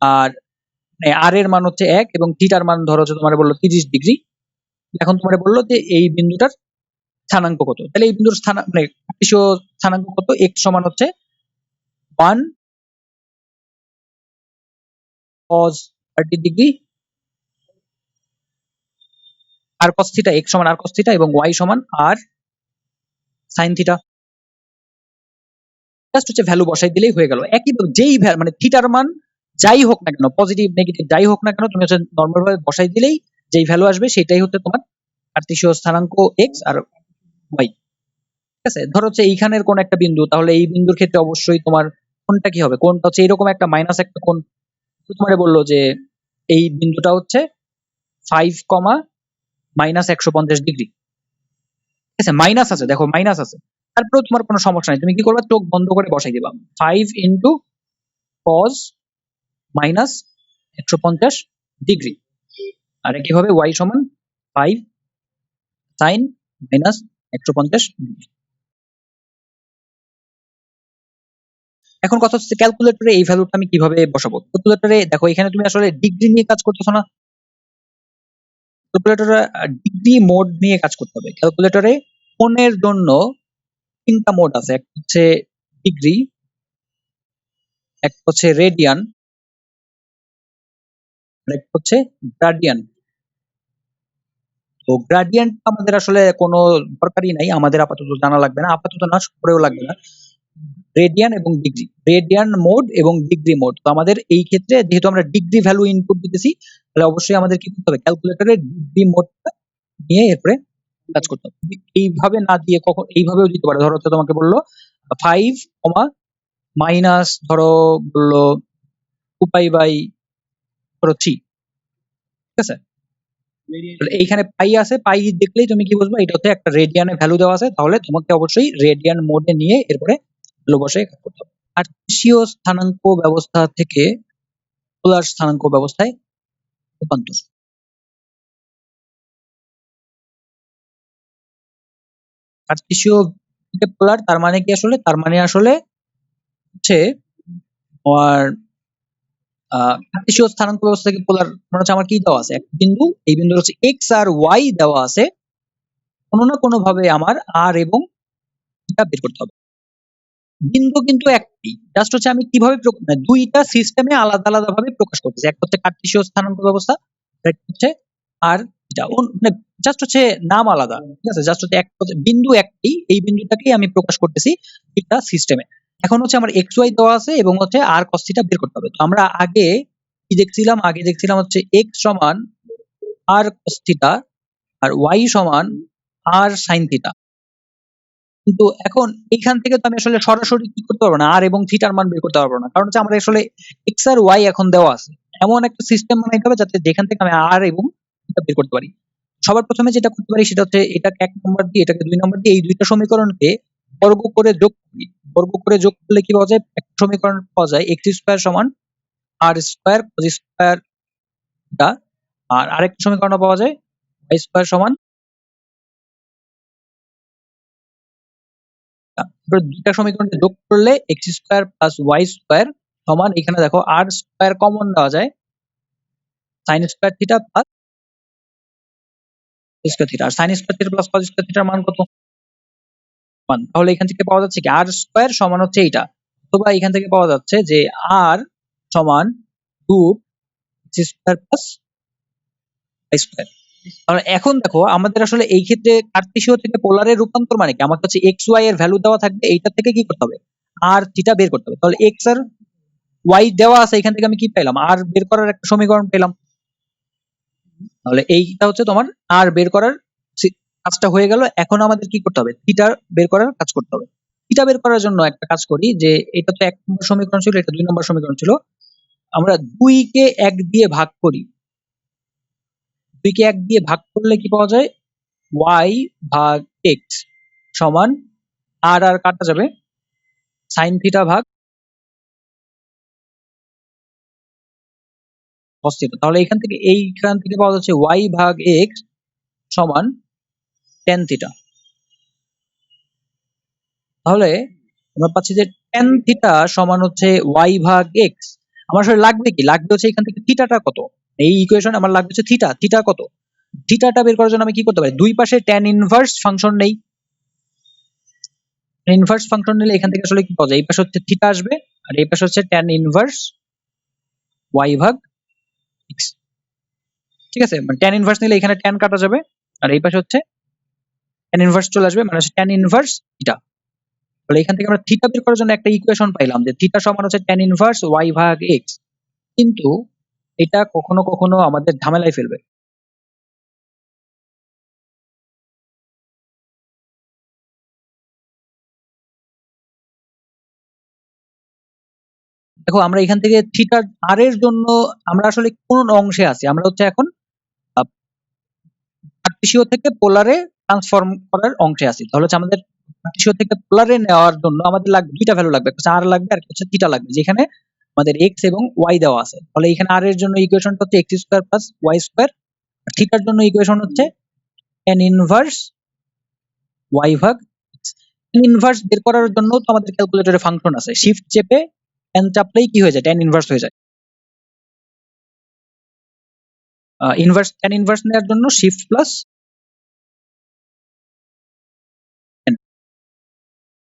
আর মানে r এর মান হচ্ছে ১ এবং থিটার মান ধরো হচ্ছে তোমারে বলল ৩০ ডিগ্রি। এখন তোমারে বলল যে এই বিন্দুটার স্থানাঙ্ক কত? তাহলে এই বিন্দুর মানে কার্টেসীয় স্থানাঙ্ক কত? x সমান হচ্ছে 1 cos 30 degree r cos theta, x সমান r cos থিটা এবং y সমান r sin থিটা। জাস্ট হচ্ছে ভ্যালু বসাই দিলেই হয়ে গেল। একইভাবে যেই মানে থিটার মান যাই হোক না কেন, পজিটিভ নেগেটিভ যাই হোক না কেন, তুমি হচ্ছে নরমাল ভাবে বসাই দিলেই যেই ভ্যালু আসবে সেটাই হচ্ছে তোমার কার্টেসীয় স্থানাঙ্ক x আর y। ঠিক আছে? ধরো হচ্ছে এইখানের কোন একটা বিন্দু, তাহলে এই বিন্দুর ক্ষেত্রে অবশ্যই তোমার কোণটা কি হবে? কোণটা হচ্ছে এরকম একটা মাইনাস একটা কোণ। তো তোমারে বলল যে এই বিন্দুটা হচ্ছে 5, মাইনাস 150 ডিগ্রি। ঠিক আছে? মাইনাস আছে, দেখো মাইনাস আছে। তারপরেও তোমার কোনো সমস্যা নাই। তুমি কি করবা? চোখ বন্ধ করে বসাই দিবা। 5 ইনটু cos মাইনাস 150 ডিগ্রি। আর একইভাবে y সমান 5 sin মাইনাস 150 ডিগ্রি। এখন কথা হচ্ছে ক্যালকুলেটরে এই ভ্যালুটা আমি কিভাবে বসাবো? ক্যালকুলেটরে দেখো এখানে তুমি আসলে ডিগ্রি নিয়ে কাজ করতেছো না। ক্যালকুলেটরে ডিগ্রি মোড নিয়ে কাজ করতে হবে। ক্যালকুলেটরে কোণের জন্য ৩ টা মোড আছে। একটা হচ্ছে ডিগ্রি, একটা হচ্ছে রেডিয়ান, আরেকটা হচ্ছে গ্রাডিয়েন্ট। তো গ্রাডিয়েন্ট আমাদের আসলে কোনো দরকারই নাই, আমাদের আপাতত জানা লাগবে না, আপাতত না, পরেও লাগবে না। রেডিয়ান এবং ডিগ্রি, রেডিয়ান মোড এবং ডিগ্রি মোড। তো আমাদের এই ক্ষেত্রে যেহেতু আমরা ডিগ্রি ভ্যালু ইনপুট দিতেছি, তাহলে অবশ্যই আমাদের কি করতে হবে, ক্যালকুলেটরে ডিগ্রি মোডটা নিয়ে এরপরে কাজ করতে হবে। এইভাবে না দিয়ে কখন এইভাবেও দিতে পারে, ধরো হচ্ছে তোমাকে বললো 5 কমা মাইনাস ধরো বললো 2 পাই বাই ধরো 3, ঠিক আছে? তাহলে এইখানে পাই আছে, পাই দেখলেই তুমি কি বুঝবা এটা হচ্ছে একটা রেডিয়ানে ভ্যালু দেওয়া আছে, তাহলে তোমাকে অবশ্যই রেডিয়ান মোডে নিয়ে এরপরে ভ্যালু বসিয়ে কাজ করতে হবে। কার্টেসীয় স্থানাঙ্ক ব্যবস্থা থেকে পোলার স্থানাঙ্ক ব্যবস্থায় রূপান্তর। কার্টেসীয় থেকে পোলার তার মানে কি আসলে, তার মানে আসলে হচ্ছে তোমার কার্টেসীয় স্থানাঙ্ক ব্যবস্থা থেকে পোলার মানে হচ্ছে আমার কি দেওয়া আছে, একটা বিন্দু, এই বিন্দুর হচ্ছে এক্স আর ওয়াই দেওয়া আছে, কোনো না কোনো ভাবে আমার আর এবং থিটা বের করতে হবে। বিন্দু কিন্তু একটি, জাস্ট হচ্ছে আমি কিভাবে মানে দুইটা সিস্টেমে আলাদা আলাদা ভাবে প্রকাশ করতেছি, একটা হচ্ছে কার্টেসীয় স্থানাঙ্ক ব্যবস্থা, একটা হচ্ছে আর থিটা, মানে জাস্ট হচ্ছে নাম আলাদা, ঠিক আছে? জাস্ট হচ্ছে বিন্দু একটি, এই বিন্দুটাকেই আমি প্রকাশ করতেছি দুইটা সিস্টেমে। এখন হচ্ছে আমার এক্স ওয়াই দেওয়া আছে এবং হচ্ছে আর কস থিটা বের করতে হবে। তো আমরা আগে কি দেখছিলাম, আগে দেখছিলাম হচ্ছে এক্স সমান আর কস থিটা আর ওয়াই সমান আর সাইন থিটা। কিন্তু এখন এইখান থেকে তো আমি আসলে সরাসরি কি করতে পারবো না, আর এবং থিটার মান বের করতে পারবো না, কারণ হচ্ছে আমরা আসলে এক্স আর ওয়াই এখন দেওয়া আছে, এমন একটা সিস্টেম বানাইতে হবে যাতে যেখান থেকে আমি আর এবং থিটা বের করতে পারি। সবার প্রথমে যেটা করতে পারি সেটা হচ্ছে এটাকে 1 নম্বর দিয়ে এটাকে 2 নম্বর দিয়ে এই দুইটা সমীকরণকে বর্গ করে যোগ করি। বর্গ করে যোগ করলে কি পাওয়া যায়, একটা সমীকরণ পাওয়া যায় এক্স স্কয়ার সমান আর স্কয়ার কস স্কয়ার থিটা, আর আরেকটা সমীকরণ পাওয়া যায় ওয়াই স্কয়ার সমান, এবার দুইটা সমীকরণকে যোগ করলে x square plus y square সমান, এখানে দেখো আর স্কয়ার কমন দেওয়া যায় sine square theta plus square theta, আর sine square theta plus cos square থিটার মান কত, 1। তাহলে এখান থেকে পাওয়া যাচ্ছে কি আর স্কয়ার সমান হচ্ছে এইটা, অথবা এখান থেকে পাওয়া যাচ্ছে যে আর সমান root x square plus y square. তাহলে এখন দেখো আমাদের আসলে এই ক্ষেত্রে কার্টেসীয় থেকে পোলারে রূপান্তর মানে কি, আমাকে হচ্ছে এক্স ওয়াই এর ভ্যালু দেওয়া থাকবে, এইটা থেকে কি করতে হবে, আর থিটা বের করতে হবে। তাহলে এক্স আর ওয়াই দেওয়া আছে, এখান থেকে আমি কি পেলাম, আর বের করার একটা সমীকরণ পেলাম। তাহলে এইটা হচ্ছে তোমার আর বের করার কাজটা হয়ে গেল। এখন আমাদের কি করতে হবে, থিটা বের করার কাজ করতে হবে। থিটা বের করার জন্য একটা কাজ করি, যে এটা তো 1 নম্বর সমীকরণ ছিল, এটা 2 নম্বর সমীকরণ ছিল, আমরা 2 কে 1 দিয়ে ভাগ করি। 2 কে 1 দিয়ে ভাগ করলে কি পাওয়া যায়, y ভাগ x সমান আর আর কাটা যাবে sin থিটা ভাগ cos থিটা। তাহলে এইখান থেকে পাওয়া যাচ্ছে y ভাগ x সমান tan থিটা। তাহলে আমরা পাচ্ছি যে tan থিটা সমান হচ্ছে y ভাগ x। আমার আসলে লাগবে কি, লাগবে হচ্ছে এখান থেকে থিটাটা কত, এই ইকুয়েশন আমার লাগবে হচ্ছে থিটা, থিটা কত, থিটাটা বের করার জন্য আমি কি করতে পারি, দুই পাশে tan ইনভার্স ফাংশন নেই। ইনভার্স ফাংশন নিলে এখান থেকে আসলে কি পাওয়া যায়, এই পাশে হচ্ছে থিটা আসবে আর এই পাশে হচ্ছে tan ইনভার্স y ভাগ x, ঠিক আছে? মানে tan ইনভার্স নিলে এখানে tan কাটা যাবে আর এই পাশে হচ্ছে tan ইনভার্স চলে আসবে, মানে হচ্ছে tan ইনভার্স থিটা। তাহলে এখান থেকে আমরা থিটা বের করার জন্য একটা ইকুয়েশন পাইলাম যে থিটা সমান হচ্ছে tan ইনভার্স y ভাগ x। কিন্তু এটা কখনো কখনো আমাদের ঝামেলায় ফেলবে। দেখো আমরা এখান থেকে থিটা আর এর জন্য আমরা আসলে কোন অংশে আছি, আমরা হচ্ছে এখন কার্টেসীয় থেকে পোলারে ট্রান্সফর্ম করার অংশে আছি। তাহলে হচ্ছে আমাদের কার্টেসীয় থেকে পোলারে নেওয়ার জন্য আমাদের লাগবে দুইটা ভ্যালু লাগবে, একটা আর লাগবে আর একটা হচ্ছে থিটা লাগবে, যেখানে আমাদের x এবং y দেওয়া আছে। তাহলে এখানে আর এর জন্য ইকুয়েশনটা হচ্ছে x square plus y square, আর থিটার জন্য ইকুয়েশন হচ্ছে tan ইনভার্স y ভাগ x। tan ইনভার্স বের করার জন্য তো আমাদের ক্যালকুলেটরে ফাংশন আছে, শিফট চেপে tan চাপলেই কি হয়ে যায়, tan ইনভার্স হয়ে যায়। ইনভার্স tan ইনভার্স নেওয়ার জন্য শিফট প্লাস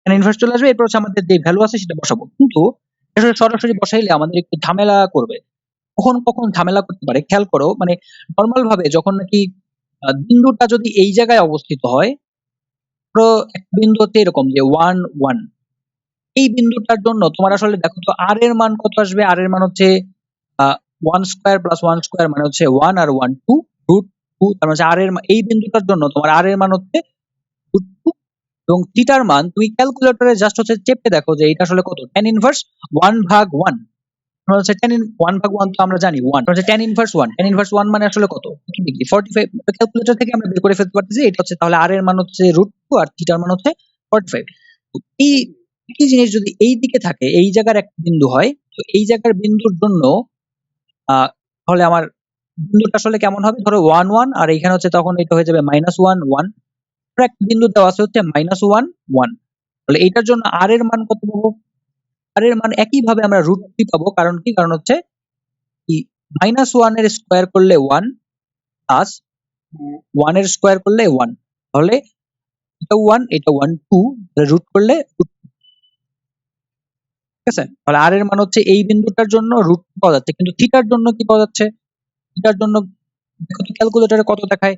tan ইনভার্স চলে আসবে, এরপর হচ্ছে আমাদের যে ভ্যালু আছে সেটা বসাবো। কিন্তু আসলে সরাসরি বসাইলে আমাদের একটু ঝামেলা করবে। কখন কখন ঝামেলা করতে পারে খেয়াল করো, মানে নরমাল ভাবে যখন নাকি বিন্দুটা যদি এই জায়গায় অবস্থিত হয়, ধরো একটা বিন্দু হচ্ছে এরকম যে 1 1, এই বিন্দুটার জন্য তোমার আসলে দেখো তো আর এর মান কত আসবে? আর এর মান হচ্ছে 1 স্কয়ার প্লাস 1 স্কয়ার মানে হচ্ছে 1 আর 1 2 রুট 2, তার মানে হচ্ছে আর এর এই বিন্দুটার জন্য তোমার আর এর মান হচ্ছে রুট 2, এবং থিটার মান তুমি ক্যালকুলেটরে জাস্ট হচ্ছে চেপে দেখো যে এটা আসলে কত, tan ইনভার্স 1 ভাগ 1, মানে হচ্ছে tan 1 ভাগ 1 তো আমরা জানি 1, মানে হচ্ছে tan ইনভার্স 1, tan ইনভার্স 1 মানে আসলে কত ডিগ্রি 45, ক্যালকুলেটর থেকে আমরা বের করে ফেলতে পারতেছি এটা হচ্ছে তাহলে আর এর মান হচ্ছে রুট 2 আর থিটার মান হচ্ছে 45। তো এই একই জিনিস যদি এই দিকে থাকে, এই জায়গার একটা বিন্দু হয়, তো এই জায়গার বিন্দুর জন্য তাহলে আমার বিন্দুটা আসলে কেমন হবে? ধরো 1 1 আর এখানে হচ্ছে তখন এটা হয়ে যাবে -1 1, একটা বিন্দু দেওয়া আছে হচ্ছে -1 1, তাহলে এটার জন্য আর এর মান কত পাবো? আর এর মান একই ভাবে আমরা √3 পাবো, কারণ কি? কারণ হচ্ছে কি, -1 এর স্কয়ার করলে 1 প্লাস 1 এর স্কয়ার করলে 1, তাহলে এটা 1 এটা 1 2, তাহলে রুট করলে ঠিক আছে? তাহলে আর এর মান হচ্ছে এই বিন্দুটার জন্য √2 পাওয়া যাচ্ছে, কিন্তু থিটার জন্য কি পাওয়া যাচ্ছে? থিটার জন্য দেখো তো ক্যালকুলেটরে কত দেখায়?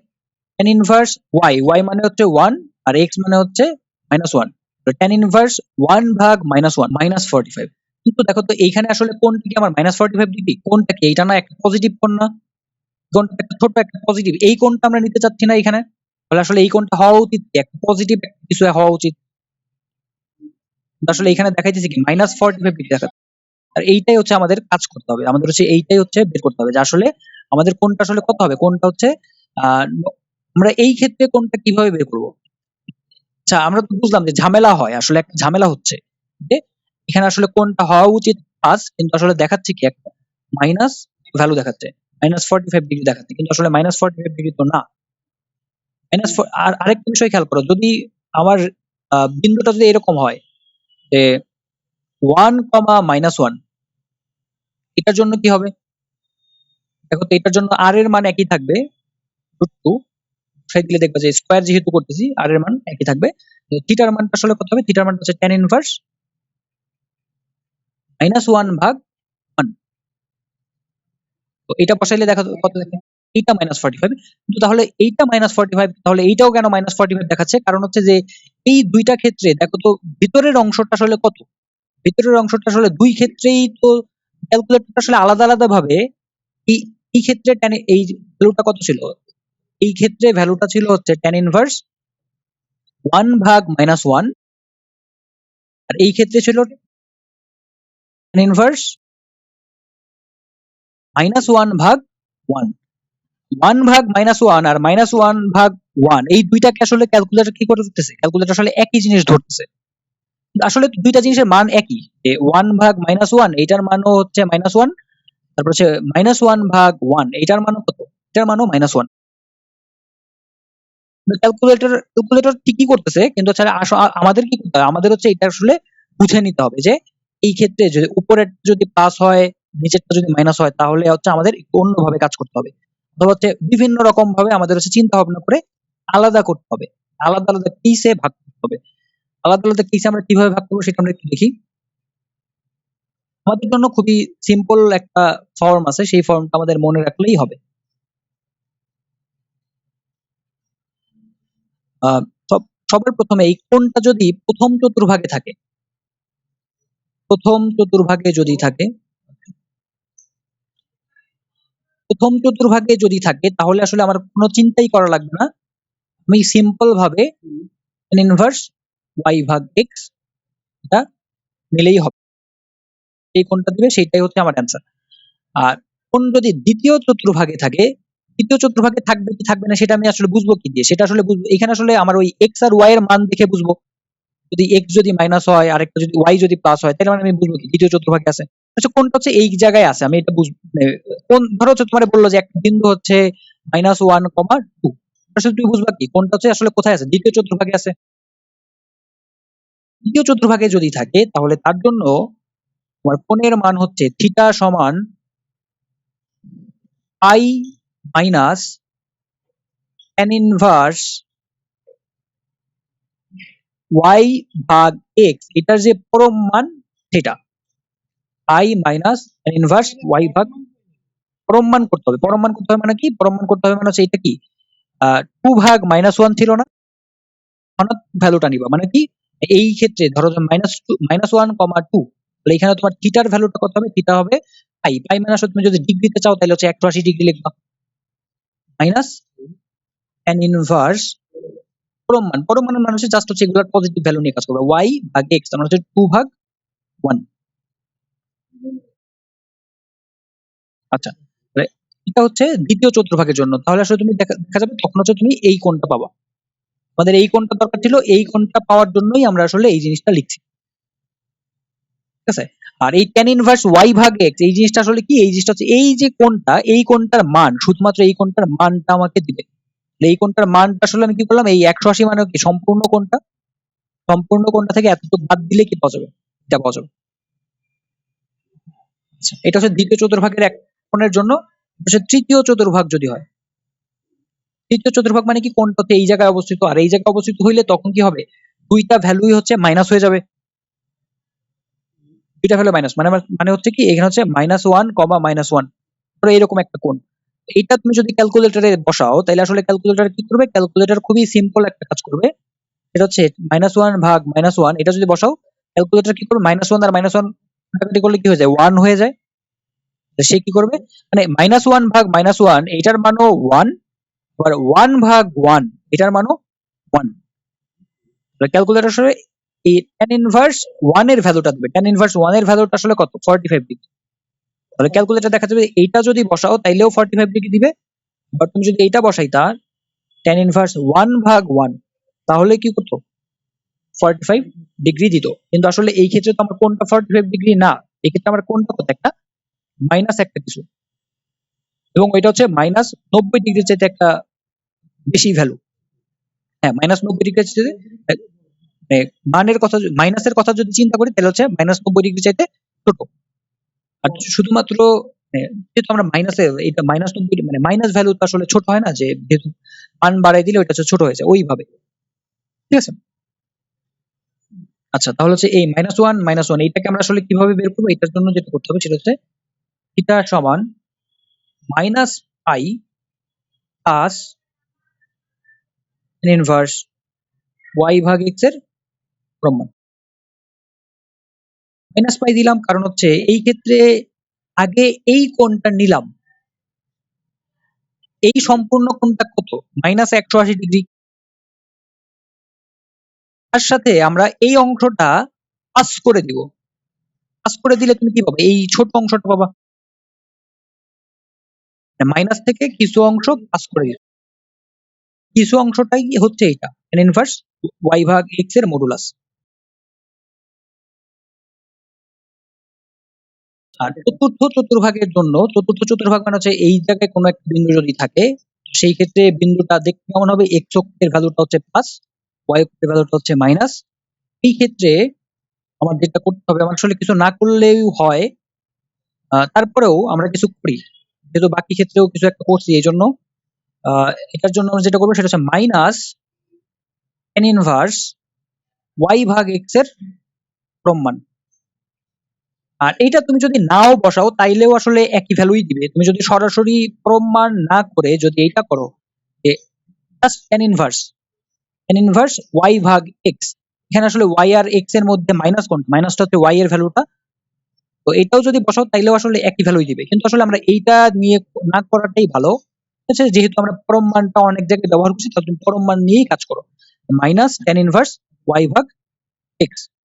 tan ইনভার্স y মানে হচ্ছে 1 আর x মানে হচ্ছে -1, তো tan ইনভার্স 1 ভাগ -1 -45। কিন্তু দেখো তো এইখানে আসলে কোনটা কি আমার -45 ডিগ্রি? কোনটা কি? এইটা না একটা পজিটিভ কোণ না? কোণটা একটা ছোট একটা পজিটিভ, এই কোণটা আমরা নিতে চাচ্ছি না এখানে। তাহলে আসলে এই কোণটা হওয়া উচিত কি? একটা পজিটিভ কিছু হওয়া উচিত। কিন্তু আসলে এখানে দেখাইতেছে কি -45 ডিগ্রি দেখাচ্ছে। আর এইটাই হচ্ছে আমাদের কাজ করতে হবে, আমাদের হচ্ছে এইটাই হচ্ছে বের করতে হবে যে আসলে আমাদের কোণটা আসলে কত হবে, কোণটা হচ্ছে আহ আমরা এই ক্ষেত্রে কোণটা কিভাবে বের করব? আচ্ছা, আমরা তো বুঝলাম যে ঝামেলা হয়, আসলে একটা ঝামেলা হচ্ছে যে এখানে আসলে কোনটা হওয়া উচিত প্লাস, কিন্তু আসলে দেখাচ্ছে কি একটা মাইনাস ভ্যালু দেখাচ্ছে, -45 ডিগ্রি দেখাচ্ছে, কিন্তু আসলে -45 ডিগ্রি তো না। আর আরেকটা বিষয় খেয়াল করো, যদি আমার বিন্দুটা যদি এরকম হয় যে 1, -1, এটার জন্য কি হবে? দেখো তো এটার জন্য আর এর মান একই থাকবে √2, সাইড দিলে দেখবা যে স্কয়ার যেহেতু করতেছি আর এর মান একই থাকবে। থিটার মানটা আসলে কত হবে? থিটার মানটা হচ্ছে tan ইনভার্স -1 ভাগ 1, তো এটা বসাইলে দেখা কত দেখে? এইটা -45, কিন্তু তাহলে এইটা -45, তাহলে এইটাও কেন -45 দেখাচ্ছে? কারণ হচ্ছে যে এই দুইটা ক্ষেত্রে দেখো তো ভিতরের অংশটা আসলে কত? ভিতরের অংশটা আসলে দুই ক্ষেত্রেই তো ক্যালকুলেটরটা আসলে আলাদা আলাদা ভাবে এই এই ক্ষেত্রে tan এই ভ্যালুটা কত ছিল? এই ক্ষেত্রে ভ্যালুটা ছিল হচ্ছে tan ইনভার্স 1 ভাগ -1, আর এই ক্ষেত্রে ছিল tan ইনভার্স -1 ভাগ 1। 1 ভাগ -1 আর -1 ভাগ 1, এই দুইটাকে আসলে ক্যালকুলেটর কি করতেছে? ক্যালকুলেটর আসলে একই জিনিস ধরতেছে। আসলে দুইটা জিনিসের মান একই। যে 1 ভাগ -1 এইটার মানও হচ্ছে -1, তারপর হচ্ছে -1 ভাগ 1 এইটার মানও কত? এটার মানও -1। ক্যালকুলেটর ঠিকই করতেছে, কিন্তু হচ্ছে আমাদের কি করতে হবে? আমাদের হচ্ছে এটা আসলে বুঝে নিতে হবে যে এই ক্ষেত্রে যদি উপরের যদি প্লাস হয়, নিচেরটা যদি মাইনাস হয়, তাহলে হচ্ছে আমাদের একটু অন্যভাবে কাজ করতে হবে। অথবা হচ্ছে বিভিন্ন রকম ভাবে আমাদের হচ্ছে চিন্তা ভাবনা করে আলাদা করতে হবে। আলাদা, আলাদা কেসে ভাগ করতে হবে। আলাদা, আলাদা কেসে আমরা কিভাবে ভাগ করব সেটা আমরা একটু দেখি। আমাদের জন্য খুবই সিম্পল একটা ফর্ম আছে, সেই ফর্মটা আমাদের মনে রাখলেই হবে। আ সব সবার ১ম এই কোণটা যদি ১ম চতুর্ভাগে থাকে, ১ম চতুর্ভাগে যদি থাকে, ১ম চতুর্ভাগে যদি থাকে তাহলে আসলে আমার কোন চিন্তাই করা লাগবে না। আমি সিম্পল ভাবে tan ইনভার্স y ভাগ x এটা নিলেই হবে। এই কোণটা দিবে সেটাই হচ্ছে আমার অ্যান্সার। আর কোণ যদি দ্বিতীয় চতুর্ভাগে থাকে, দ্বিতীয় চতুর্ভাগে থাকবে কি থাকবে না সেটা আমি আসলে বুঝবো কি দিয়ে? সেটা আসলে বুঝবো এখানে আসলে আমার ওই x আর y এর মান দেখে বুঝবো। যদি x যদি মাইনাস হয়, আরেকটা যদি y যদি প্লাস হয়, তাহলে মানে আমি বুঝবো কি দ্বিতীয় চতুর্ভাগে আছে। আচ্ছা, কোণটা হচ্ছে এই জায়গায় আছে, আমি এটা মানে কোন ধরো হচ্ছে তোমারে বলল যে একটা বিন্দু হচ্ছে -1, 2, আসলে তুমি বুঝবা কি কোণটা হচ্ছে আসলে কোথায় আছে? দ্বিতীয় চতুর্ভাগে আছে। দ্বিতীয় চতুর্ভাগে যদি থাকে তাহলে তার জন্য তোমার কোণের মান হচ্ছে থিটা সমান পাই মাইনাস tan ইনভার্স y ভাগ x, এটার যে পরম মান থিটা, পাই মাইনাস tan ইনভার্স y ভাগ পরম মান করতে হবে। পরম মান করতে হবে মানে কি? পরম মান করতে হবে মানে হচ্ছে এটা কি? 2 ভাগ -1 ছিল না? হঠাৎ ভ্যালুটা নিবা। মানে কি? এই ক্ষেত্রে ধরো যে -1, 2 তাহলে এখানে তোমার থিটার ভ্যালুটা কত হবে? থিটা হবে পাই। পাই মানে আসলে তুমি যদি ডিগ্রিতে চাও তাহলে হচ্ছে 180 ডিগ্রি লিখবা। মাইনাস tan ইনভার্স পরম মান। পরম মানের মানে হচ্ছে জাস্ট হচ্ছে এগুলার পজিটিভ ভ্যালু নিয়ে কাজ করবে। y ভাগ x তার মানে হচ্ছে 2 ভাগ 1। আচ্ছা। তাহলে এটা হচ্ছে দ্বিতীয় চতুর্ভাগের জন্য। তাহলে আসলে তুমি দেখা যাবে তখন হচ্ছে তুমি এই কোণটা পাবা। আমাদের এই কোণটা দরকার ছিল। এই কোণটা পাওয়ার জন্যই আমরা আসলে এই জিনিসটা লিখছি। ঠিক আছে? আর এই tan ইনভার্স y ভাগ x এই জিনিসটা আসলে কি? এই জিনিসটা হচ্ছে এই যে কোণটা, এই কোণটার মান শুধুমাত্র এই কোণটার মানটা আমাকে দিবে। তাহলে এই কোণটার মানটা আসলে আমি কি করলাম? এই 180 মানে কি সম্পূর্ণ কোণটা? সম্পূর্ণ কোণটা থেকে এতটুকু বাদ দিলে কি পাওয়া যাবে? এটা পাওয়া যাবে। আচ্ছা, এটা হচ্ছে দ্বিতীয় চতুর্ভাগের এক কোণের জন্য। হচ্ছে তৃতীয় চতুর্ভাগ যদি হয়। তৃতীয় চতুর্ভাগ মানে কি? কোণটা হচ্ছে এই জায়গায় অবস্থিত আর এই জায়গায় অবস্থিত হইলে তখন কি হবে? দুইটা ভ্যালুই হচ্ছে মাইনাস হয়ে যাবে। দুইটা ভ্যালু মাইনাস মানে মানে হচ্ছে কি? এখানে হচ্ছে -1, -1 ধরো এরকম একটা কোণ। এইটা তুমি যদি ক্যালকুলেটরে বসাও তাহলে আসলে ক্যালকুলেটর কি করবে? ক্যালকুলেটর খুবই সিম্পল একটা কাজ করবে। সেটা হচ্ছে -1 ভাগ -1 এটা যদি বসাও ক্যালকুলেটর কি করবে? -1 আর -1 কাটাকাটি করলে কি হয়ে যায়? 1 হয়ে যায়। তো সে কি করবে? মানে -1 ভাগ -1 এটার মানও 1 আবার 1 ভাগ 1 এটার মানও 1। তাহলে ক্যালকুলেটর আসলে এই tan ইনভার্স 1 এর ভ্যালুটা দিবে। tan ইনভার্স 1 এর ভ্যালুটা আসলে কত? 45 ডিগ্রি। তাহলে ক্যালকুলেটর দেখা যাবে এইটা যদি বসাও তাইলেও 45 ডিগ্রি দিবে। আবার তুমি যদি এইটা বসাইতা tan ইনভার্স 1 ভাগ 1 তাহলে কি করতো? 45 ডিগ্রি দিত। কিন্তু আসলে এই ক্ষেত্রে তো আমার কোণটা 45 ডিগ্রি না। এই ক্ষেত্রে আমার কোণটা কত? একটা মাইনাস একটা কিছু। এবং এটা হচ্ছে -90 ডিগ্রির চাইতে একটা বেশি ভ্যালু। হ্যাঁ, -90 ডিগ্রির চাইতে মানে মানের কথা মাইনাসের কথা যদি চিন্তা করি তাহলে হচ্ছে -90 ডিগ্রি চাইতে ছোট। আর শুধুমাত্র যেহেতু আমরা মাইনাসে এটা -90 মানে মাইনাস ভ্যালু তো আসলে ছোট হয় না যে যেহেতু মান বাড়ায় দিলে ওইটা হচ্ছে ছোট হয়ে যায় ওইভাবে। ঠিক আছে? আচ্ছা তাহলে হচ্ছে এই -1 -1 এইটাকে আমরা আসলে কিভাবে বের করব? এটার জন্য যেটা করতে হবে সেটা হচ্ছে থিটা সমান -পাই প্লাস tan ইনভার্স y ভাগ x এর প্রমাণ। -পাই দিলাম কারণ হচ্ছে এই ক্ষেত্রে আগে এই কোণটা নিলাম। এই সম্পূর্ণ কোণটা কত? -180 ডিগ্রি। তার সাথে আমরা এই অংশটা প্লাস করে দিব। প্লাস করে দিলে তুমি কি পাবা? এই ছোট অংশটা পাবা। মাইনাস থেকে কিছু অংশ প্লাস করে দিবে। কিছু অংশটাই হচ্ছে এইটা tan ইনভার্স y ভাগ x এর মডুলাস। আর চতুর্থ চতুর্ভাগের জন্য চতুর্থ চতুর্ভাগ মানে হচ্ছে এই জায়গায় কোনো একটা বিন্দু যদি থাকে সেই ক্ষেত্রে বিন্দুটা দেখতে কেমন হবে? x অক্ষের ভ্যালুটা হচ্ছে প্লাস, y অক্ষের ভ্যালুটা হচ্ছে মাইনাস। এই ক্ষেত্রে আমার যেটা করতে হবে আমার আসলে কিছু না করলেও হয়। তারপরেও আমরা কিছু করি। যেহেতু বাকি ক্ষেত্রেও কিছু একটা করছি এইজন্য আ এটার জন্য আমরা যেটা করব সেটা হচ্ছে মাইনাস tan ইনভার্স y ভাগ x এর প্রমাণ। আর এইটা তুমি যদি নাও বসাও তাইলেও আসলে একই ভ্যালুই দিবে। তুমি যদি সরাসরি প্রমাণ না করে যদি এইটা করো যে জাস্ট tan ইনভার্স y ভাগ x এখানে আসলে y আর x এর মধ্যে মাইনাস কোনটা? মাইনাসটা হচ্ছে y এর ভ্যালুটা। তো এটাও যদি বসাও তাইলেও আসলে একই ভ্যালুই দিবে। কিন্তু আসলে আমরা এইটা নিয়ে না করাটাই ভালো। ঠিক আছে? যেহেতু আমরা পরম মানটা অনেক জায়গায় ব্যবহার করছি তাহলে তুমি পরম মান নিয়েই কাজ করো। মাইনাস tan ইনভার্স y ভাগ x